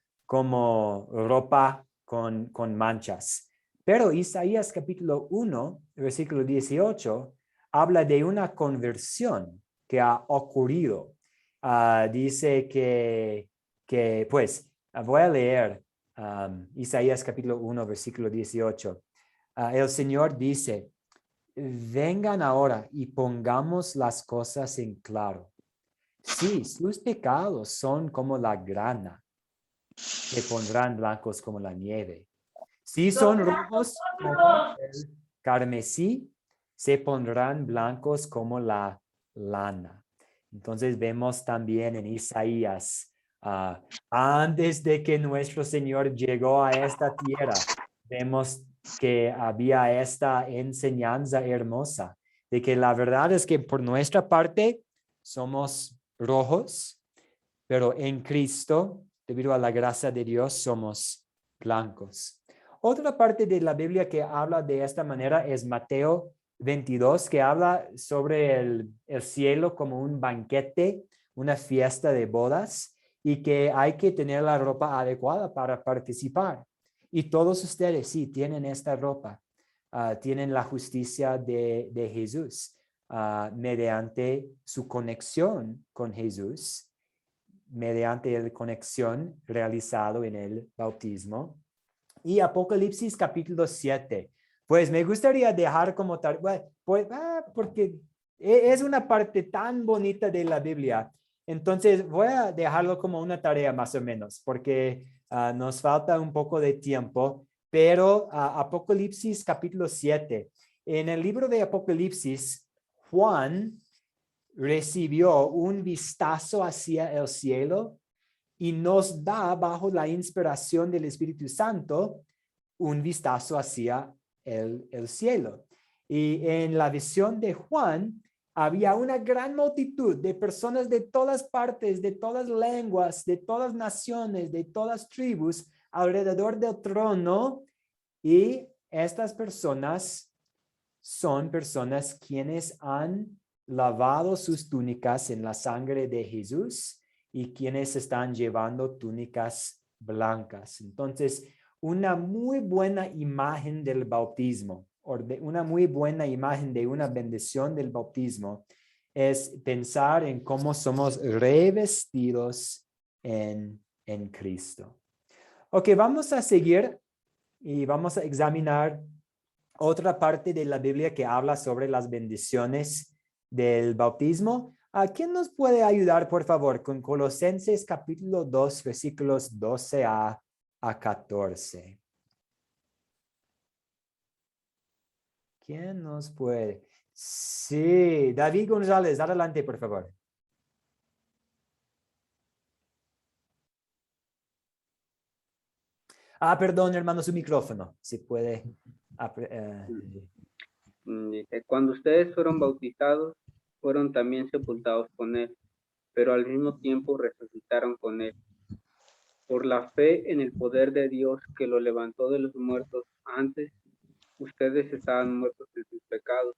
ropa con manchas. Pero Isaías capítulo 1, versículo 18, habla de una conversión que ha ocurrido. Dice que pues, voy a leer Isaías capítulo 1, versículo 18. El Señor dice, vengan ahora y pongamos las cosas en claro. Sí, sus pecados son como la grana, se pondrán blancos como la nieve. Si son rojos como el carmesí, se pondrán blancos como la lana. Entonces vemos también en Isaías, antes de que nuestro Señor llegó a esta tierra, vemos que había esta enseñanza hermosa de que la verdad es que por nuestra parte somos rojos, pero en Cristo, debido a la gracia de Dios, somos blancos. Otra parte de la Biblia que habla de esta manera es Mateo 22, que habla sobre el cielo como un banquete, una fiesta de bodas, y que hay que tener la ropa adecuada para participar. Y todos ustedes sí tienen esta ropa, tienen la justicia de Jesús mediante su conexión con Jesús, mediante la conexión realizado en el bautismo. Y Apocalipsis capítulo 7. Pues me gustaría dejar como tal, porque es una parte tan bonita de la Biblia. Entonces voy a dejarlo como una tarea más o menos, porque nos falta un poco de tiempo, pero Apocalipsis capítulo 7. En el libro de Apocalipsis, Juan recibió un vistazo hacia el cielo y nos da, bajo la inspiración del Espíritu Santo, un vistazo hacia el cielo. Y en la visión de Juan, había una gran multitud de personas de todas partes, de todas lenguas, de todas naciones, de todas tribus, alrededor del trono. Y estas personas son personas quienes han lavado sus túnicas en la sangre de Jesús y quienes están llevando túnicas blancas. Entonces, una muy buena imagen del bautismo, o una muy buena imagen de una bendición del bautismo, es pensar en cómo somos revestidos en Cristo. Ok, vamos a seguir y vamos a examinar otra parte de la Biblia que habla sobre las bendiciones del bautismo. ¿Quién nos puede ayudar, por favor, con Colosenses capítulo 2, versículos 12 a a 14. ¿Quién nos puede? Sí, David González, adelante, por favor. Perdón, hermano, su micrófono. Si puede. Dice, cuando ustedes fueron bautizados, fueron también sepultados con él, pero al mismo tiempo resucitaron con él. Por la fe en el poder de Dios que lo levantó de los muertos antes, ustedes estaban muertos en sus pecados.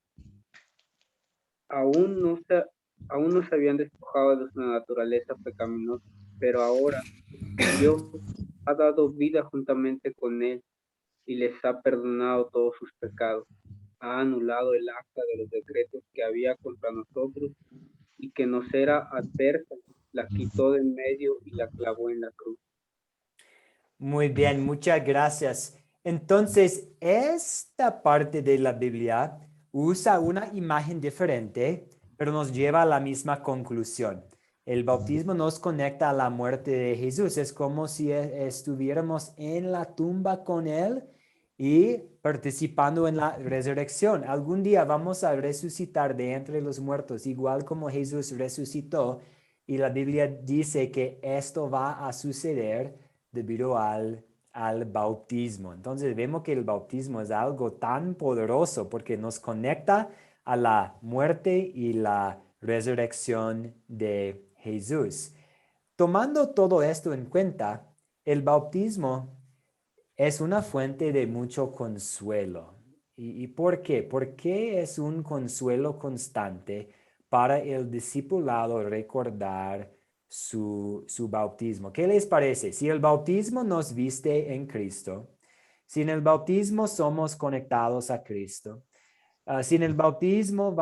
Aún no se habían despojado de su naturaleza pecaminosa, pero ahora Dios ha dado vida juntamente con él y les ha perdonado todos sus pecados. Ha anulado el acta de los decretos que había contra nosotros y que nos era adversa, la quitó de en medio y la clavó en la cruz. Muy bien, muchas gracias. Entonces, esta parte de la Biblia usa una imagen diferente, pero nos lleva a la misma conclusión. El bautismo nos conecta a la muerte de Jesús. Es como si estuviéramos en la tumba con Él y participando en la resurrección. Algún día vamos a resucitar de entre los muertos, igual como Jesús resucitó. Y la Biblia dice que esto va a suceder debido al bautismo. Entonces vemos que el bautismo es algo tan poderoso porque nos conecta a la muerte y la resurrección de Jesús. Tomando todo esto en cuenta, el bautismo es una fuente de mucho consuelo. ¿Y por qué? ¿Por qué es un consuelo constante para el discipulado recordar su bautismo? ¿Qué les parece? Si el bautismo nos viste en Cristo, si en el bautismo somos conectados a Cristo, si en el bautismo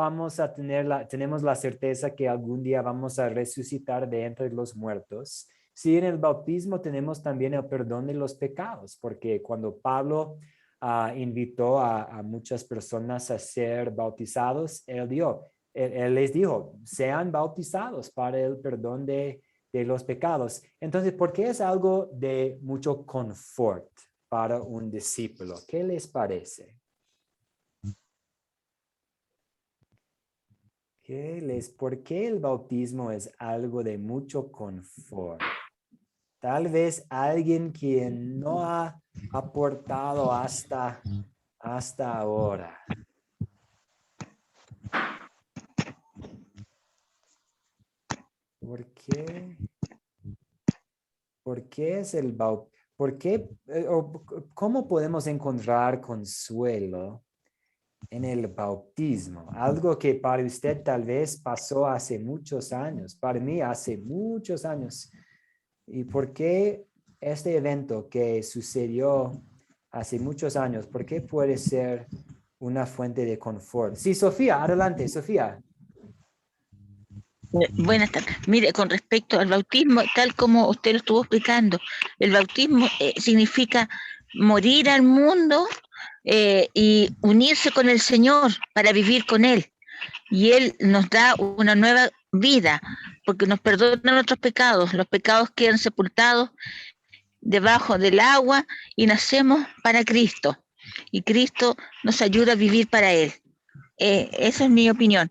tenemos la certeza que algún día vamos a resucitar de entre los muertos, si en el bautismo tenemos también el perdón de los pecados, porque cuando Pablo invitó a muchas personas a ser bautizados, él les dijo, sean bautizados para el perdón de los pecados. Entonces, ¿por qué es algo de mucho confort para un discípulo? ¿Qué les parece? ¿Por qué el bautismo es algo de mucho confort? Tal vez alguien quien no ha aportado hasta ahora. ¿Por qué? ¿Por qué es el bautismo? ¿Cómo podemos encontrar consuelo en el bautismo? Algo que para usted tal vez pasó hace muchos años, para mí hace muchos años. ¿Y por qué este evento que sucedió hace muchos años, por qué puede ser una fuente de confort? Sí, Sofía, adelante, Sofía. Buenas tardes. Mire, con respecto al bautismo, tal como usted lo estuvo explicando, el bautismo significa morir al mundo y unirse con el Señor para vivir con Él. Y Él nos da una nueva vida, porque nos perdona nuestros pecados. Los pecados quedan sepultados debajo del agua y nacemos para Cristo. Y Cristo nos ayuda a vivir para Él. Esa es mi opinión.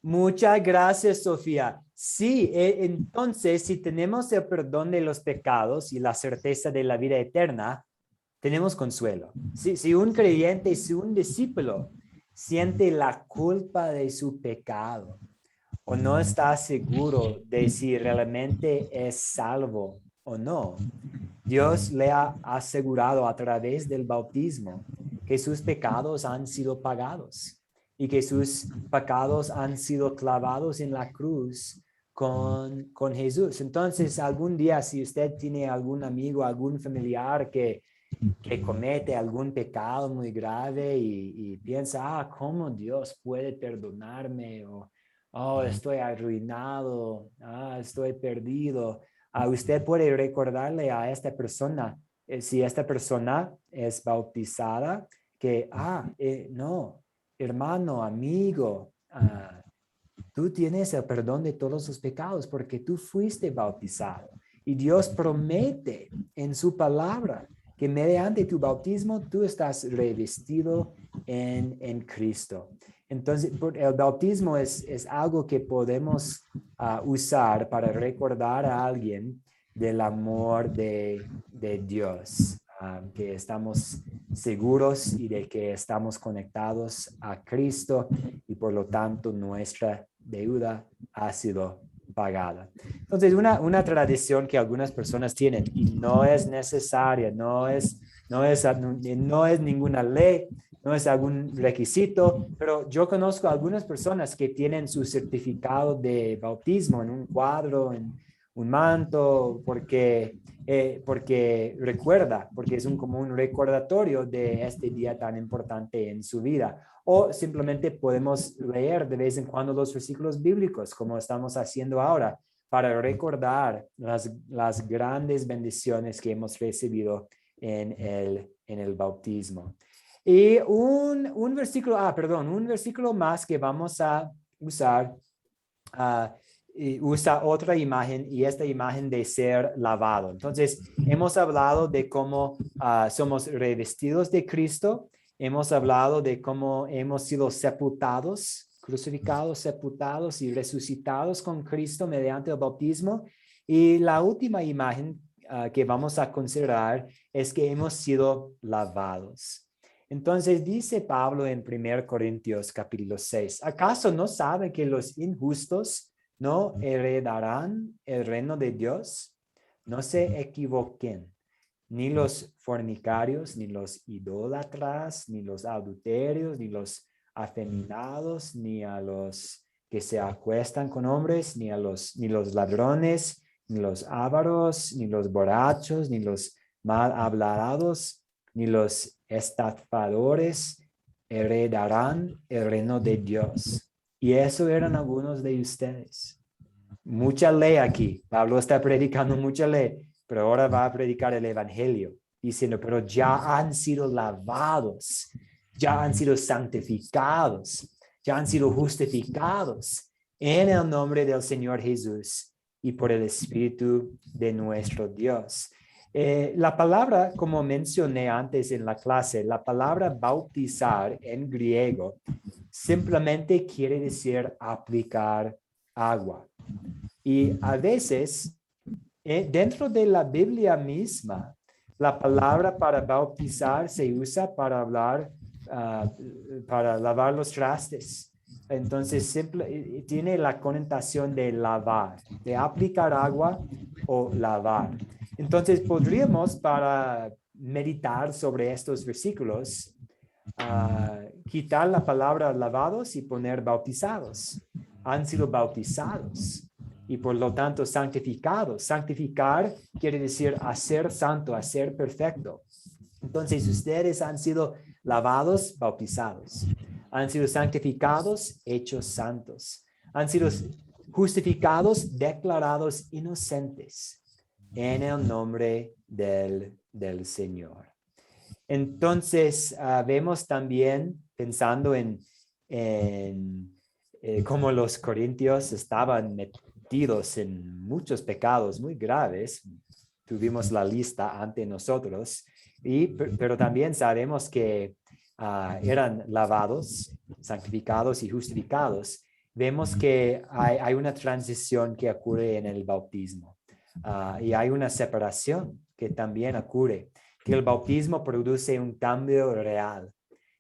Muchas gracias, Sofía. Sí, entonces, si tenemos el perdón de los pecados y la certeza de la vida eterna, tenemos consuelo. Si un creyente, si un discípulo siente la culpa de su pecado o no está seguro de si realmente es salvo o no, Dios le ha asegurado a través del bautismo que sus pecados han sido pagados y que sus pecados han sido clavados en la cruz con Jesús. Entonces, algún día, si usted tiene algún amigo, algún familiar que comete algún pecado muy grave y piensa, ¿cómo Dios puede perdonarme? O, estoy arruinado, estoy perdido. Usted puede recordarle a esta persona, si esta persona es bautizada, que, no, hermano, amigo, tú tienes el perdón de todos los pecados porque tú fuiste bautizado. Y Dios promete en su palabra que mediante tu bautismo tú estás revestido en Cristo. Entonces, el bautismo es algo que podemos usar para recordar a alguien del amor de Dios, que estamos seguros y de que estamos conectados a Cristo y por lo tanto nuestra deuda ha sido pagada. Entonces, una tradición que algunas personas tienen y no es necesaria, no es ninguna ley, no es algún requisito, pero yo conozco algunas personas que tienen su certificado de bautismo en un cuadro, en un manto, porque recuerda, porque es como un recordatorio de este día tan importante en su vida. O simplemente podemos leer de vez en cuando los versículos bíblicos, como estamos haciendo ahora, para recordar las grandes bendiciones que hemos recibido en el bautismo. Y un versículo más que vamos a usar, y usa otra imagen, y esta imagen de ser lavado. Entonces, hemos hablado de cómo somos revestidos de Cristo, hemos hablado de cómo hemos sido sepultados, crucificados, sepultados y resucitados con Cristo mediante el bautismo. Y la última imagen que vamos a considerar es que hemos sido lavados. Entonces dice Pablo en 1 Corintios capítulo 6, ¿acaso no saben que los injustos no heredarán el reino de Dios? No se equivoquen, ni los fornicarios, ni los idólatras, ni los adulterios, ni los afeminados, ni a los que se acuestan con hombres, ni los ladrones, ni los ávaros, ni los borrachos, ni los mal hablados, ni los estafadores heredarán el reino de Dios. Y eso eran algunos de ustedes. Mucha ley aquí. Pablo está predicando mucha ley, pero ahora va a predicar el evangelio, diciendo, pero ya han sido lavados, ya han sido santificados, ya han sido justificados en el nombre del Señor Jesús y por el Espíritu de nuestro Dios. La palabra, como mencioné antes en la clase, la palabra bautizar en griego simplemente quiere decir aplicar agua. Y a veces, dentro de la Biblia misma, la palabra para bautizar se usa para hablar, para lavar los trastes. Entonces, tiene la connotación de lavar, de aplicar agua o lavar. Entonces, podríamos, para meditar sobre estos versículos, quitar la palabra lavados y poner bautizados. Han sido bautizados y por lo tanto santificados. Santificar quiere decir hacer santo, hacer perfecto. Entonces, ustedes han sido lavados, bautizados. Han sido santificados, hechos santos. Han sido justificados, declarados inocentes en el nombre del Señor. Entonces, vemos también, pensando en cómo los corintios estaban metidos en muchos pecados muy graves. Tuvimos la lista ante nosotros, pero también sabemos que eran lavados, santificados y justificados. Vemos que hay una transición que ocurre en el bautismo. Y hay una separación que también ocurre, que el bautismo produce un cambio real,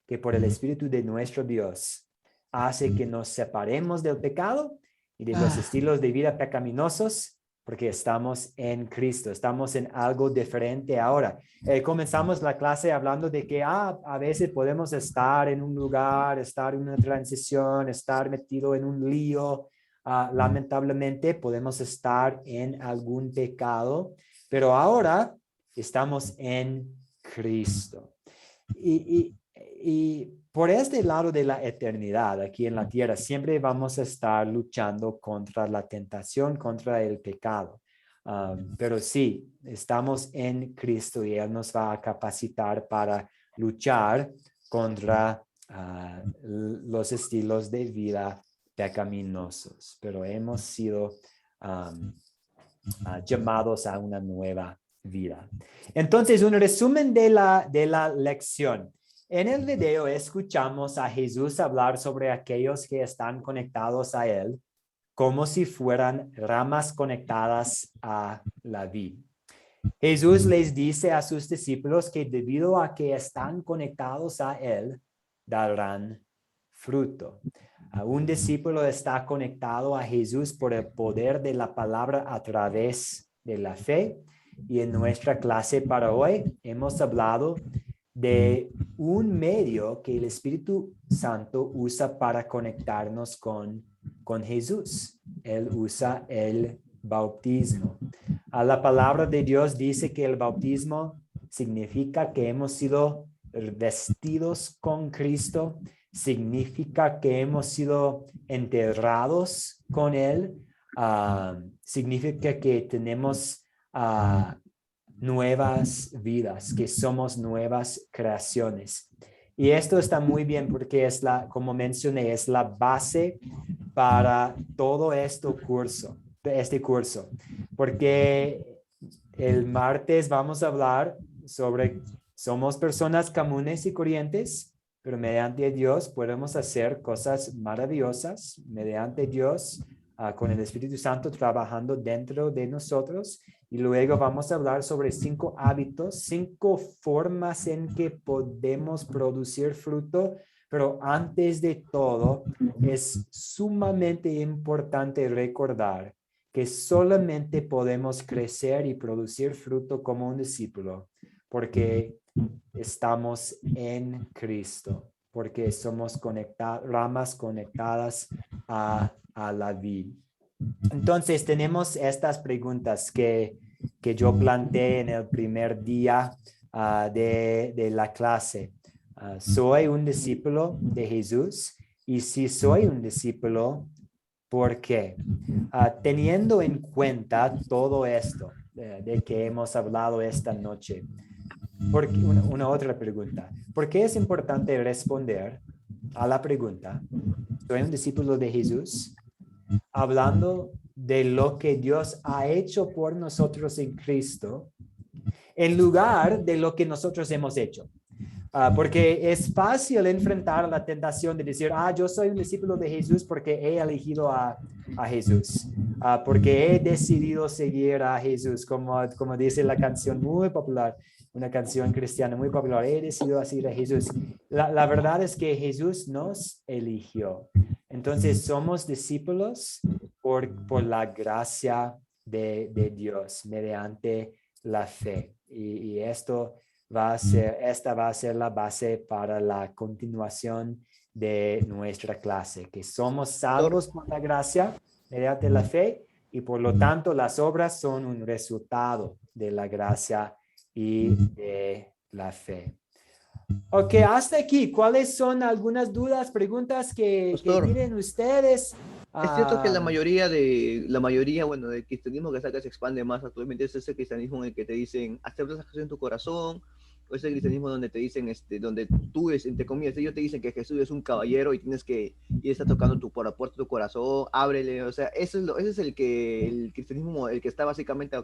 que por el Espíritu de nuestro Dios hace que nos separemos del pecado y de los estilos de vida pecaminosos, porque estamos en Cristo, estamos en algo diferente ahora. Comenzamos la clase hablando de que a veces podemos estar en un lugar, estar en una transición, estar metido en un lío. Lamentablemente podemos estar en algún pecado, pero ahora estamos en Cristo. Y por este lado de la eternidad, aquí en la tierra, siempre vamos a estar luchando contra la tentación, contra el pecado. Pero sí, estamos en Cristo y Él nos va a capacitar para luchar contra los estilos de vida pecaminosos, pero hemos sido llamados a una nueva vida. Entonces, un resumen de la lección. En el video escuchamos a Jesús hablar sobre aquellos que están conectados a Él como si fueran ramas conectadas a la vid. Jesús les dice a sus discípulos que debido a que están conectados a Él, darán fruto. Un discípulo está conectado a Jesús por el poder de la palabra a través de la fe. Y en nuestra clase para hoy hemos hablado de un medio que el Espíritu Santo usa para conectarnos con Jesús. Él usa el bautismo. La palabra de Dios dice que el bautismo significa que hemos sido vestidos con Cristo, significa que hemos sido enterrados con Él, significa que tenemos nuevas vidas, que somos nuevas creaciones. Y esto está muy bien porque como mencioné, es la base para todo este curso, porque el martes vamos a hablar sobre somos personas comunes y corrientes, pero mediante Dios podemos hacer cosas maravillosas, mediante Dios, con el Espíritu Santo trabajando dentro de nosotros. Y luego vamos a hablar sobre 5 hábitos, 5 formas en que podemos producir fruto. Pero antes de todo, es sumamente importante recordar que solamente podemos crecer y producir fruto como un discípulo porque estamos en Cristo, porque somos ramas conectadas a la vid. Entonces, tenemos estas preguntas que yo planteé en el primer día de la clase. ¿Soy un discípulo de Jesús? Y si soy un discípulo, ¿por qué? Teniendo en cuenta todo esto de que hemos hablado esta noche, una otra pregunta. ¿Por qué es importante responder a la pregunta, ¿soy un discípulo de Jesús? Hablando de lo que Dios ha hecho por nosotros en Cristo, en lugar de lo que nosotros hemos hecho. Porque es fácil enfrentar la tentación de decir, yo soy un discípulo de Jesús porque he elegido a Jesús, porque he decidido seguir a Jesús, como dice la canción muy popular, una canción cristiana muy popular, he decidido seguir a Jesús. La verdad es que Jesús nos eligió. Entonces somos discípulos por la gracia de Dios, mediante la fe. Y esta va a ser la base para la continuación de nuestra clase, que somos salvos por la gracia mediante la fe y por lo tanto las obras son un resultado de la gracia y de la fe. Ok, hasta aquí. ¿Cuáles son algunas dudas, preguntas que tienen ustedes? Es cierto que la mayoría, bueno, del cristianismo que se expande más actualmente es ese cristianismo en el que te dicen, aceptas a Jesús en tu corazón, o ese cristianismo donde te dicen, donde tú, entre comillas, ellos te dicen que Jesús es un caballero y tienes que ir está tocando por la puerta de tu corazón, ábrele, o sea, ese es el cristianismo, el que está básicamente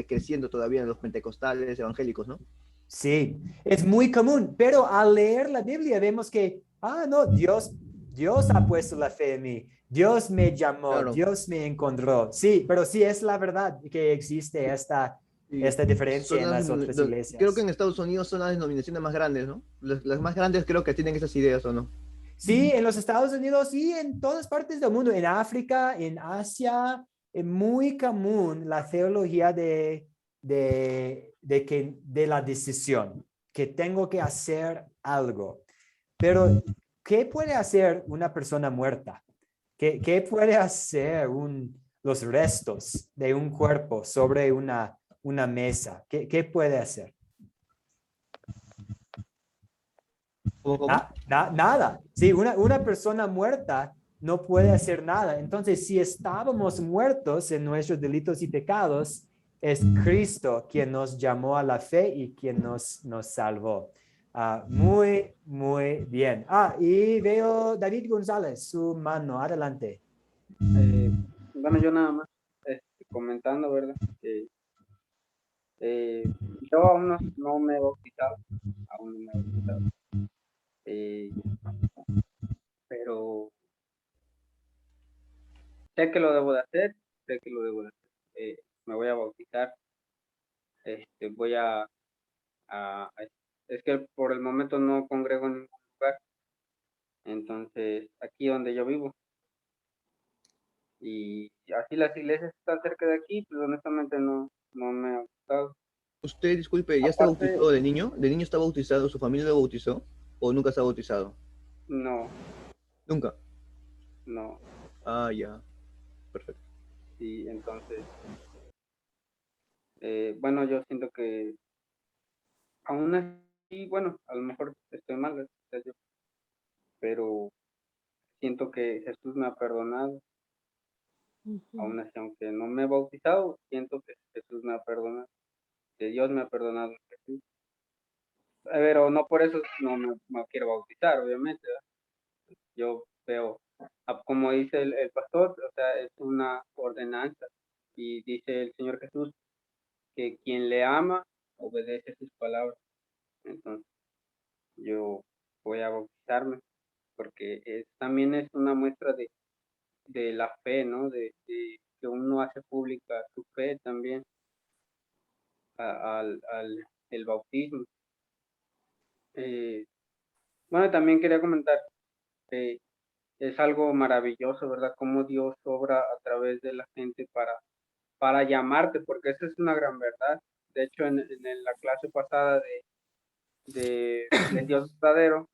creciendo todavía en los pentecostales evangélicos, ¿no? Sí, es muy común, pero al leer la Biblia vemos que, no, Dios ha puesto la fe en mí, Dios me llamó, claro. Dios me encontró. Sí, pero sí es la verdad que existe esta diferencia en las otras iglesias. Creo que en Estados Unidos son las denominaciones más grandes, ¿no? Las más grandes creo que tienen esas ideas, ¿o no? Sí, en los Estados Unidos y en todas partes del mundo, en África, en Asia, es muy común la teología de la decisión, que tengo que hacer algo. Pero, ¿qué puede hacer una persona muerta? ¿Qué puede hacer los restos de un cuerpo sobre una mesa? ¿Qué puede hacer? Nada. Sí, una persona muerta no puede hacer nada. Entonces, si estábamos muertos en nuestros delitos y pecados, es Cristo quien nos llamó a la fe y quien nos salvó. Muy, muy bien. Y veo David González, su mano. Adelante. Bueno, yo nada más comentando, ¿verdad? Yo aún no me he bautizado, aún no me he bautizado. Pero sé que lo debo de hacer, sé que lo debo de hacer. Me voy a bautizar, voy es que por el momento no congrego en ningún lugar, entonces aquí donde yo vivo, y así las iglesias están cerca de aquí, pues honestamente no me ha gustado. Usted, disculpe, ¿ya está Aparte, bautizado de niño? ¿De niño está bautizado? ¿Su familia lo bautizó? ¿O nunca se ha bautizado? no, Nunca. no, Ah, ya. Perfecto. y entonces, bueno, yo siento que aún así, bueno, a lo mejor estoy mal, ¿verdad? Pero siento que Jesús me ha perdonado. Aún así, aunque no me he bautizado, siento que Jesús me ha perdonado, que Dios me ha perdonado en Jesús. Pero no por eso no quiero bautizar, obviamente, ¿verdad? Yo veo, como dice el pastor, o sea, es una ordenanza. Y dice el Señor Jesús que quien le ama, obedece sus palabras. Entonces, yo voy a bautizarme, porque también es una muestra de la fe, ¿no? De que uno hace pública su fe también el bautismo. Bueno, también quería comentar que es algo maravilloso, ¿verdad? Cómo Dios obra a través de la gente para llamarte, porque esa es una gran verdad. De hecho, en la clase pasada del Dios verdadero,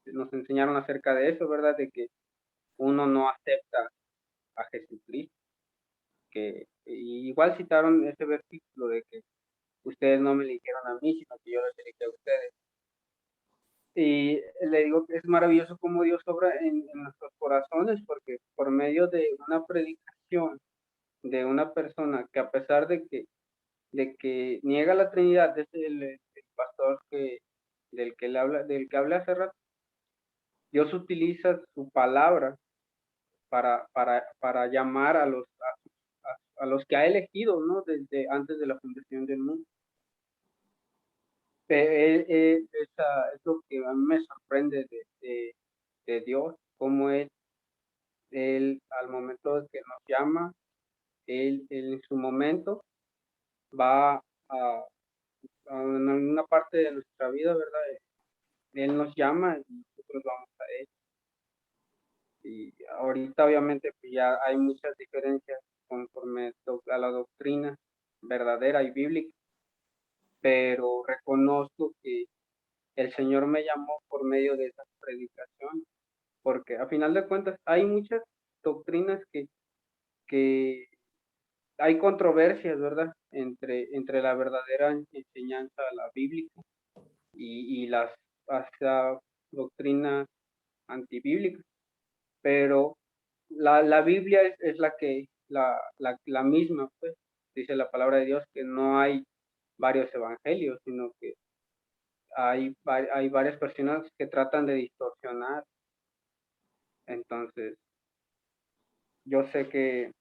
nos enseñaron acerca de eso, ¿verdad? De que uno no acepta a Jesucristo, que igual citaron ese versículo de que ustedes no me eligieron a mí, sino que yo les elegí a ustedes. Y le digo que es maravilloso cómo Dios obra en nuestros corazones, porque por medio de una predicación de una persona que a pesar de que niega la Trinidad, es el pastor del que hablé hace rato, Dios utiliza su palabra para llamar a los que ha elegido, ¿no? Desde antes de la fundación del mundo. Es lo que a mí me sorprende de Dios, cómo él al momento de que nos llama, él en su momento va a una parte de nuestra vida, ¿verdad? Él nos llama y nosotros vamos a él. Y ahorita obviamente pues ya hay muchas diferencias conforme a la doctrina verdadera y bíblica, pero reconozco que el Señor me llamó por medio de esa predicación, porque a final de cuentas hay muchas doctrinas que hay controversias, ¿verdad? Entre la verdadera enseñanza, la bíblica, y las hasta doctrinas antibíblicas, pero la Biblia es la misma, pues, dice la palabra de Dios que no hay varios evangelios, sino que hay varias personas que tratan de distorsionar. Entonces, yo sé que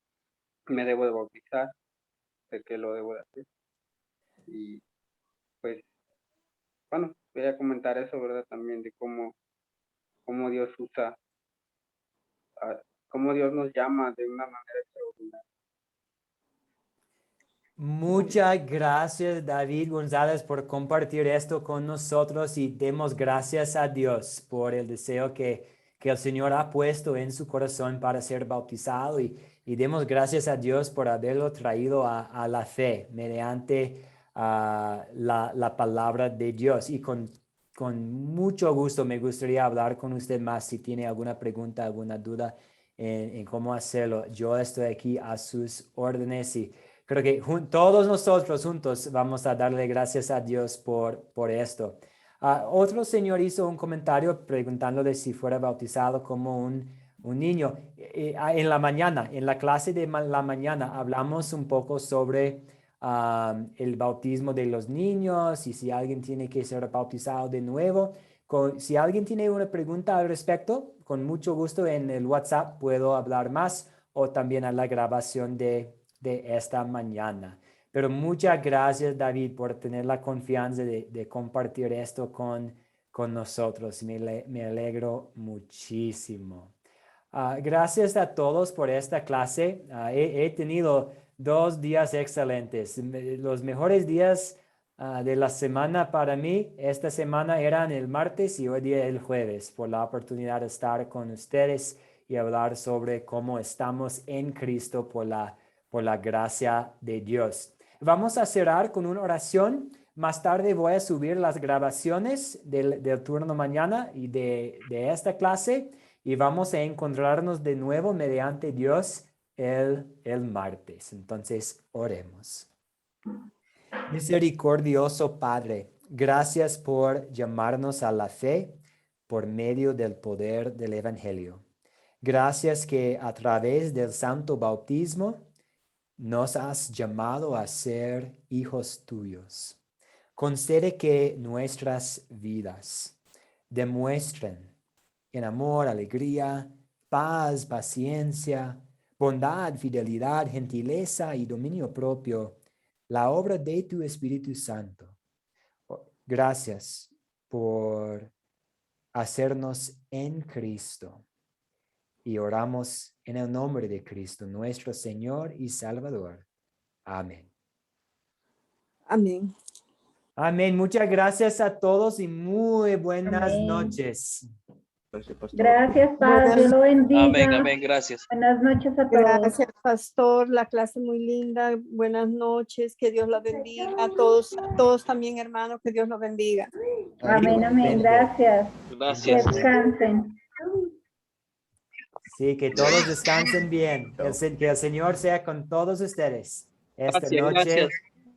me debo de bautizar, sé que lo debo de hacer. Y pues, bueno, quería comentar eso, ¿verdad? También de cómo Dios usa, cómo Dios nos llama de una manera extraordinaria. Muchas gracias, David González, por compartir esto con nosotros y demos gracias a Dios por el deseo que el Señor ha puesto en su corazón para ser bautizado y demos gracias a Dios por haberlo traído a la fe mediante la palabra de Dios. Y con mucho gusto me gustaría hablar con usted más si tiene alguna pregunta, alguna duda en cómo hacerlo. Yo estoy aquí a sus órdenes y creo que todos nosotros juntos vamos a darle gracias a Dios por esto. Otro señor hizo un comentario preguntándole si fuera bautizado como un niño. En la mañana, en la clase de la mañana, hablamos un poco sobre el bautismo de los niños y si alguien tiene que ser bautizado de nuevo. Si alguien tiene una pregunta al respecto, con mucho gusto en el WhatsApp puedo hablar más o también a la grabación de de esta mañana. Pero muchas gracias, David, por tener la confianza de compartir esto con nosotros. Me alegro muchísimo. Gracias a todos por esta clase. He tenido 2 días excelentes. Los mejores días de la semana para mí, esta semana eran el martes y hoy día el jueves, por la oportunidad de estar con ustedes y hablar sobre cómo estamos en Cristo por la gracia de Dios. Vamos a cerrar con una oración. Más tarde voy a subir las grabaciones del turno mañana y de esta clase y vamos a encontrarnos de nuevo mediante Dios el martes. Entonces, oremos. Misericordioso Padre, gracias por llamarnos a la fe por medio del poder del Evangelio. Gracias que a través del santo bautismo nos has llamado a ser hijos tuyos. Concede que nuestras vidas demuestren en amor, alegría, paz, paciencia, bondad, fidelidad, gentileza y dominio propio, la obra de tu Espíritu Santo. Gracias por hacernos en Cristo. Y oramos en el nombre de Cristo, nuestro Señor y Salvador. Amén. Amén. Amén. Muchas gracias a todos y muy buenas Amén. noches. Gracias, Padre. Dios lo bendiga. Amén, amén, gracias. Buenas noches a todos. Gracias, pastor. La clase muy linda. Buenas noches. Que Dios la bendiga. A todos también, hermanos. Que Dios los bendiga. Amén, amén. Gracias. Gracias. Descansen. Sí, que todos descansen bien. Que el Señor sea con todos ustedes. Esta Gracias, noche.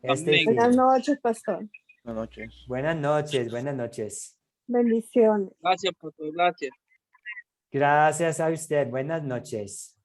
gracias. Amén. Buenas noches, pastor. Buenas noches. Buenas noches, buenas noches. Bendiciones. Gracias, pastor, gracias. Gracias a usted. Buenas noches.